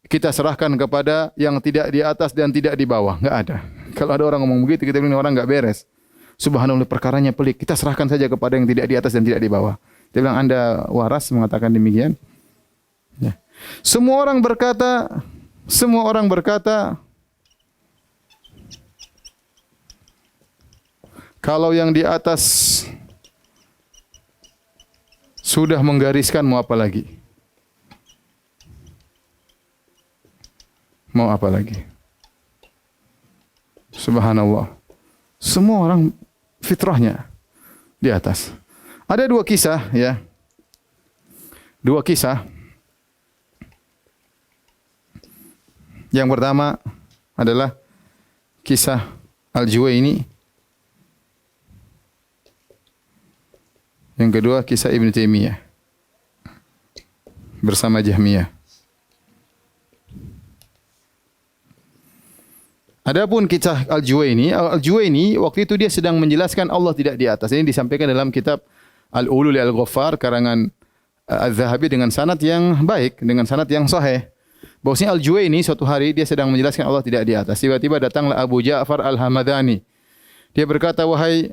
kita serahkan kepada yang tidak di atas dan tidak di bawah. Enggak ada. Kalau ada orang ngomong begitu, kita bilang orang enggak beres. Subhanallah, perkaranya pelik. Kita serahkan saja kepada yang tidak di atas dan tidak di bawah. Dia bilang Anda waras mengatakan demikian. Ya. Semua orang berkata kalau yang di atas sudah menggariskan mau apa lagi? Mau apa lagi? Subhanallah. Semua orang fitrahnya di atas. Ada dua kisah ya. Dua kisah. Yang pertama adalah kisah Al-Juwaini. Yang kedua kisah Ibn Taimiyah bersama Jahmiyah. Adapun kisah Al-Juwaini waktu itu dia sedang menjelaskan Allah tidak di atas. Ini disampaikan dalam kitab Al-Ulul Al-Ghaffar karangan Az-Zahabi dengan sanad yang baik, dengan sanad yang sahih. Bahwasanya Al-Juwaini suatu hari dia sedang menjelaskan Allah tidak di atas. Tiba-tiba datanglah Abu Ja'far Al-Hamadani. Dia berkata, "Wahai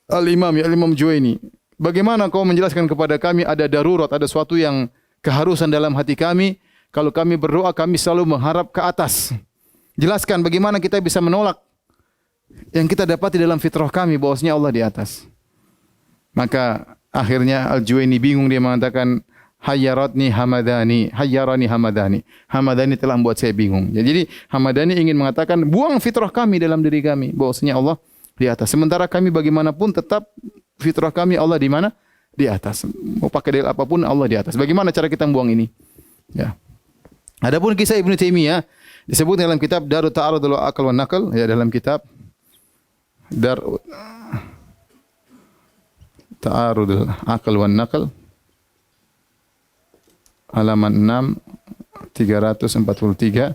Al-Imam, ya Imam Juwaini, bagaimana kau menjelaskan kepada kami ada darurat, ada suatu yang keharusan dalam hati kami. Kalau kami berdoa, kami selalu mengharap ke atas. Jelaskan bagaimana kita bisa menolak yang kita dapati dalam fitrah kami bahwasanya Allah di atas." Maka akhirnya Al-Juwaini bingung, dia mengatakan, "Hayyarani Hamadani, hayyarani Hamadani." Hamadani telah membuat saya bingung. Jadi Hamadani ingin mengatakan buang fitrah kami dalam diri kami bahwasanya Allah di atas. Sementara kami bagaimanapun tetap fitrah kami Allah di mana? Di atas. Mau pakai dalil apapun Allah di atas. Bagaimana cara kita membuang ini? Ya. Adapun kisah Ibnu Taimiyah disebut dalam kitab Darut Ta'arudul Aql wan Naql, ya, dalam kitab Ta'arudul Aql wan Naql halaman 6 343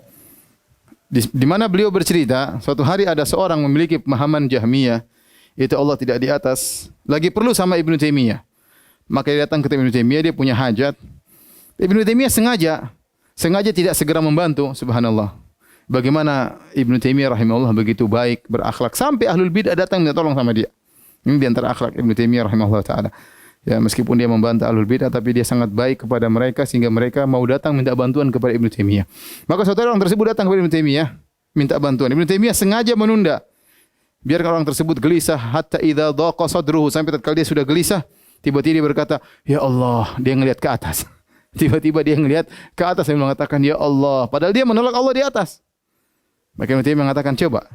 di mana beliau bercerita suatu hari ada seorang memiliki pemahaman Jahmiyah itu Allah tidak di atas, lagi perlu sama Ibnu Taimiyah. Maka dia datang ke Ibnu Taimiyah, dia punya hajat. Ibnu Taimiyah sengaja tidak segera membantu, subhanallah. Bagaimana Ibnu Taimiyah rahimahullah begitu baik, berakhlak sampai ahlul bid'ah datang minta tolong sama dia. Ini di antara akhlak Ibnu Taimiyah rahimahullah taala. Ya, meskipun dia membantah ahlul bid'ah tapi dia sangat baik kepada mereka sehingga mereka mau datang minta bantuan kepada Ibnu Taimiyah. Maka saudara orang tersebut datang kepada Ibnu Taimiyah minta bantuan. Ibnu Taimiyah sengaja menunda biar orang tersebut gelisah hatta idza dhaqa sadruhu, sampai tatkala dia sudah gelisah tiba-tiba dia berkata, "Ya Allah," dia ngelihat ke atas. Tiba-tiba dia ngelihat ke atas dan mengatakan, "Ya Allah," padahal dia menolak Allah di atas. Maka Ibnu Taimiyah mengatakan, "Coba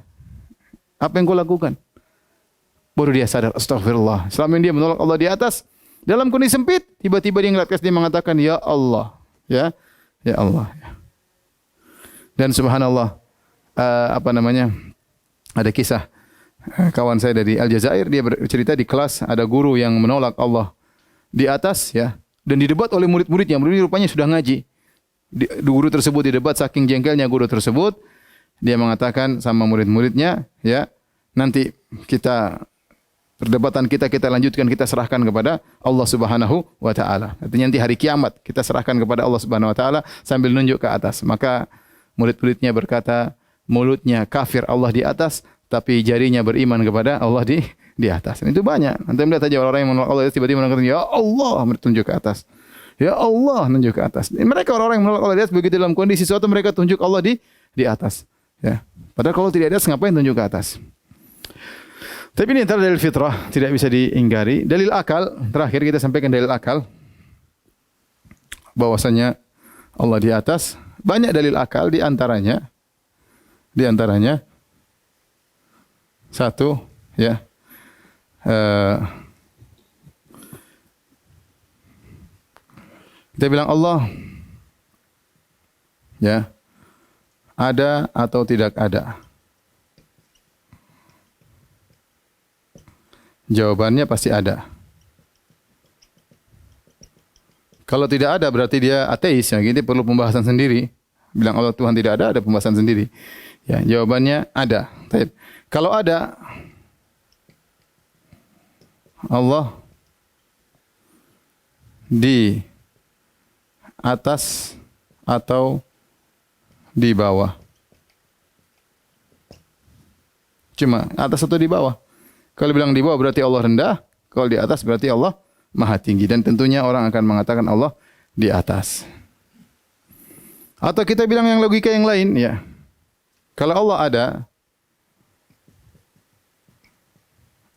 apa yang kau lakukan?" Baru dia sadar, astagfirullah. Selama ini dia menolak Allah di atas, dalam kondisi sempit, tiba-tiba dia ngeliat ke atas, dia mengatakan, "Ya Allah," ya, "Ya Allah." Dan subhanallah, ada kisah kawan saya dari Aljazair, dia bercerita di kelas ada guru yang menolak Allah di atas, ya, dan didebat oleh murid-muridnya. Murid rupanya sudah ngaji. Guru tersebut didebat, saking jengkelnya guru tersebut, dia mengatakan sama murid-muridnya, ya, nanti perdebatan kita lanjutkan, kita serahkan kepada Allah Subhanahu wa taala. Artinya nanti hari kiamat kita serahkan kepada Allah Subhanahu wa taala sambil nunjuk ke atas. Maka murid-muridnya berkata, mulutnya kafir Allah di atas, tapi jarinya beriman kepada Allah di atas. Dan itu banyak. Nanti melihat saja orang yang menolak Allah tiba-tiba mengatakan, "Ya Allah," tunjuk ke atas. "Ya Allah," tunjuk ke atas. Mereka orang-orang yang menolak Allah di atas begitu dalam kondisi suatu mereka tunjuk Allah di atas. Ya. Padahal kalau tidak di atas ngapain tunjuk ke atas? Tapi ini antara dalil fitrah, tidak bisa diingkari. Dalil akal, terakhir kita sampaikan dalil akal. Bahwasanya Allah di atas, banyak dalil akal di antaranya satu, ya, kita bilang Allah, ya, ada atau tidak ada. Jawabannya pasti ada. Kalau tidak ada berarti dia ateis, ya, gitu perlu pembahasan sendiri. Bilang Allah Tuhan tidak ada pembahasan sendiri. Ya, jawabannya ada. Kalau ada, Allah di atas atau di bawah? Cuma atas atau di bawah? Kalau bilang di bawah berarti Allah rendah, kalau di atas berarti Allah maha tinggi. Dan tentunya orang akan mengatakan Allah di atas. Atau kita bilang yang logika yang lain, ya. Kalau Allah ada,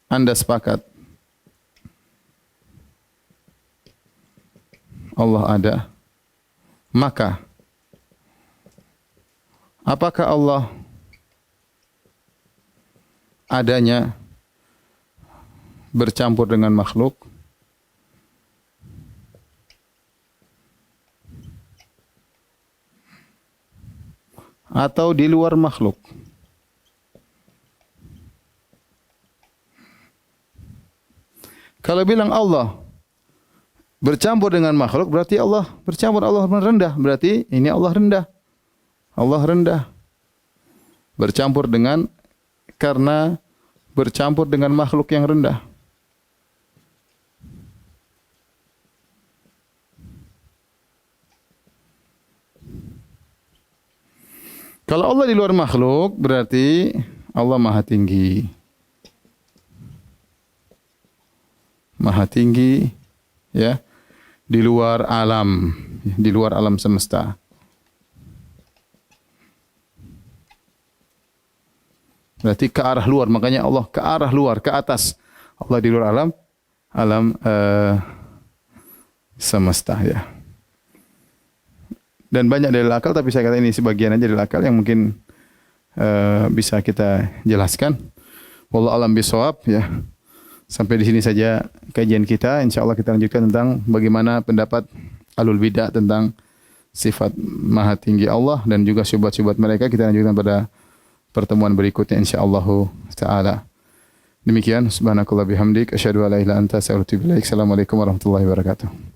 Anda sepakat Allah ada, maka Apakah Allah adanya bercampur dengan makhluk? Atau di luar makhluk? Kalau bilang Allah bercampur dengan makhluk, berarti Allah bercampur, Allah rendah. Berarti ini Allah rendah. Allah rendah. Bercampur dengan, karena bercampur dengan makhluk yang rendah. Kalau Allah di luar makhluk, berarti Allah maha tinggi. Maha tinggi, ya, di luar alam, di luar alam semesta. Berarti ke arah luar, makanya Allah ke arah luar, ke atas. Allah di luar alam semesta, ya. Dan banyak dalil akal, tapi saya kata ini sebagian aja dalil akal yang mungkin bisa kita jelaskan. Wallahu a'lam bishawab, ya. Sampai di sini saja kajian kita. Insyaallah kita lanjutkan tentang bagaimana pendapat Ahlul Bidah tentang sifat maha tinggi Allah dan juga syubhat-syubhat mereka. Kita lanjutkan pada pertemuan berikutnya insyaallah taala. Demikian, subhanakallah bihamdik asyhadu an la ilaha illa anta astaghfiruka wa atubu ilaik. Assalamualaikum warahmatullahi wabarakatuh.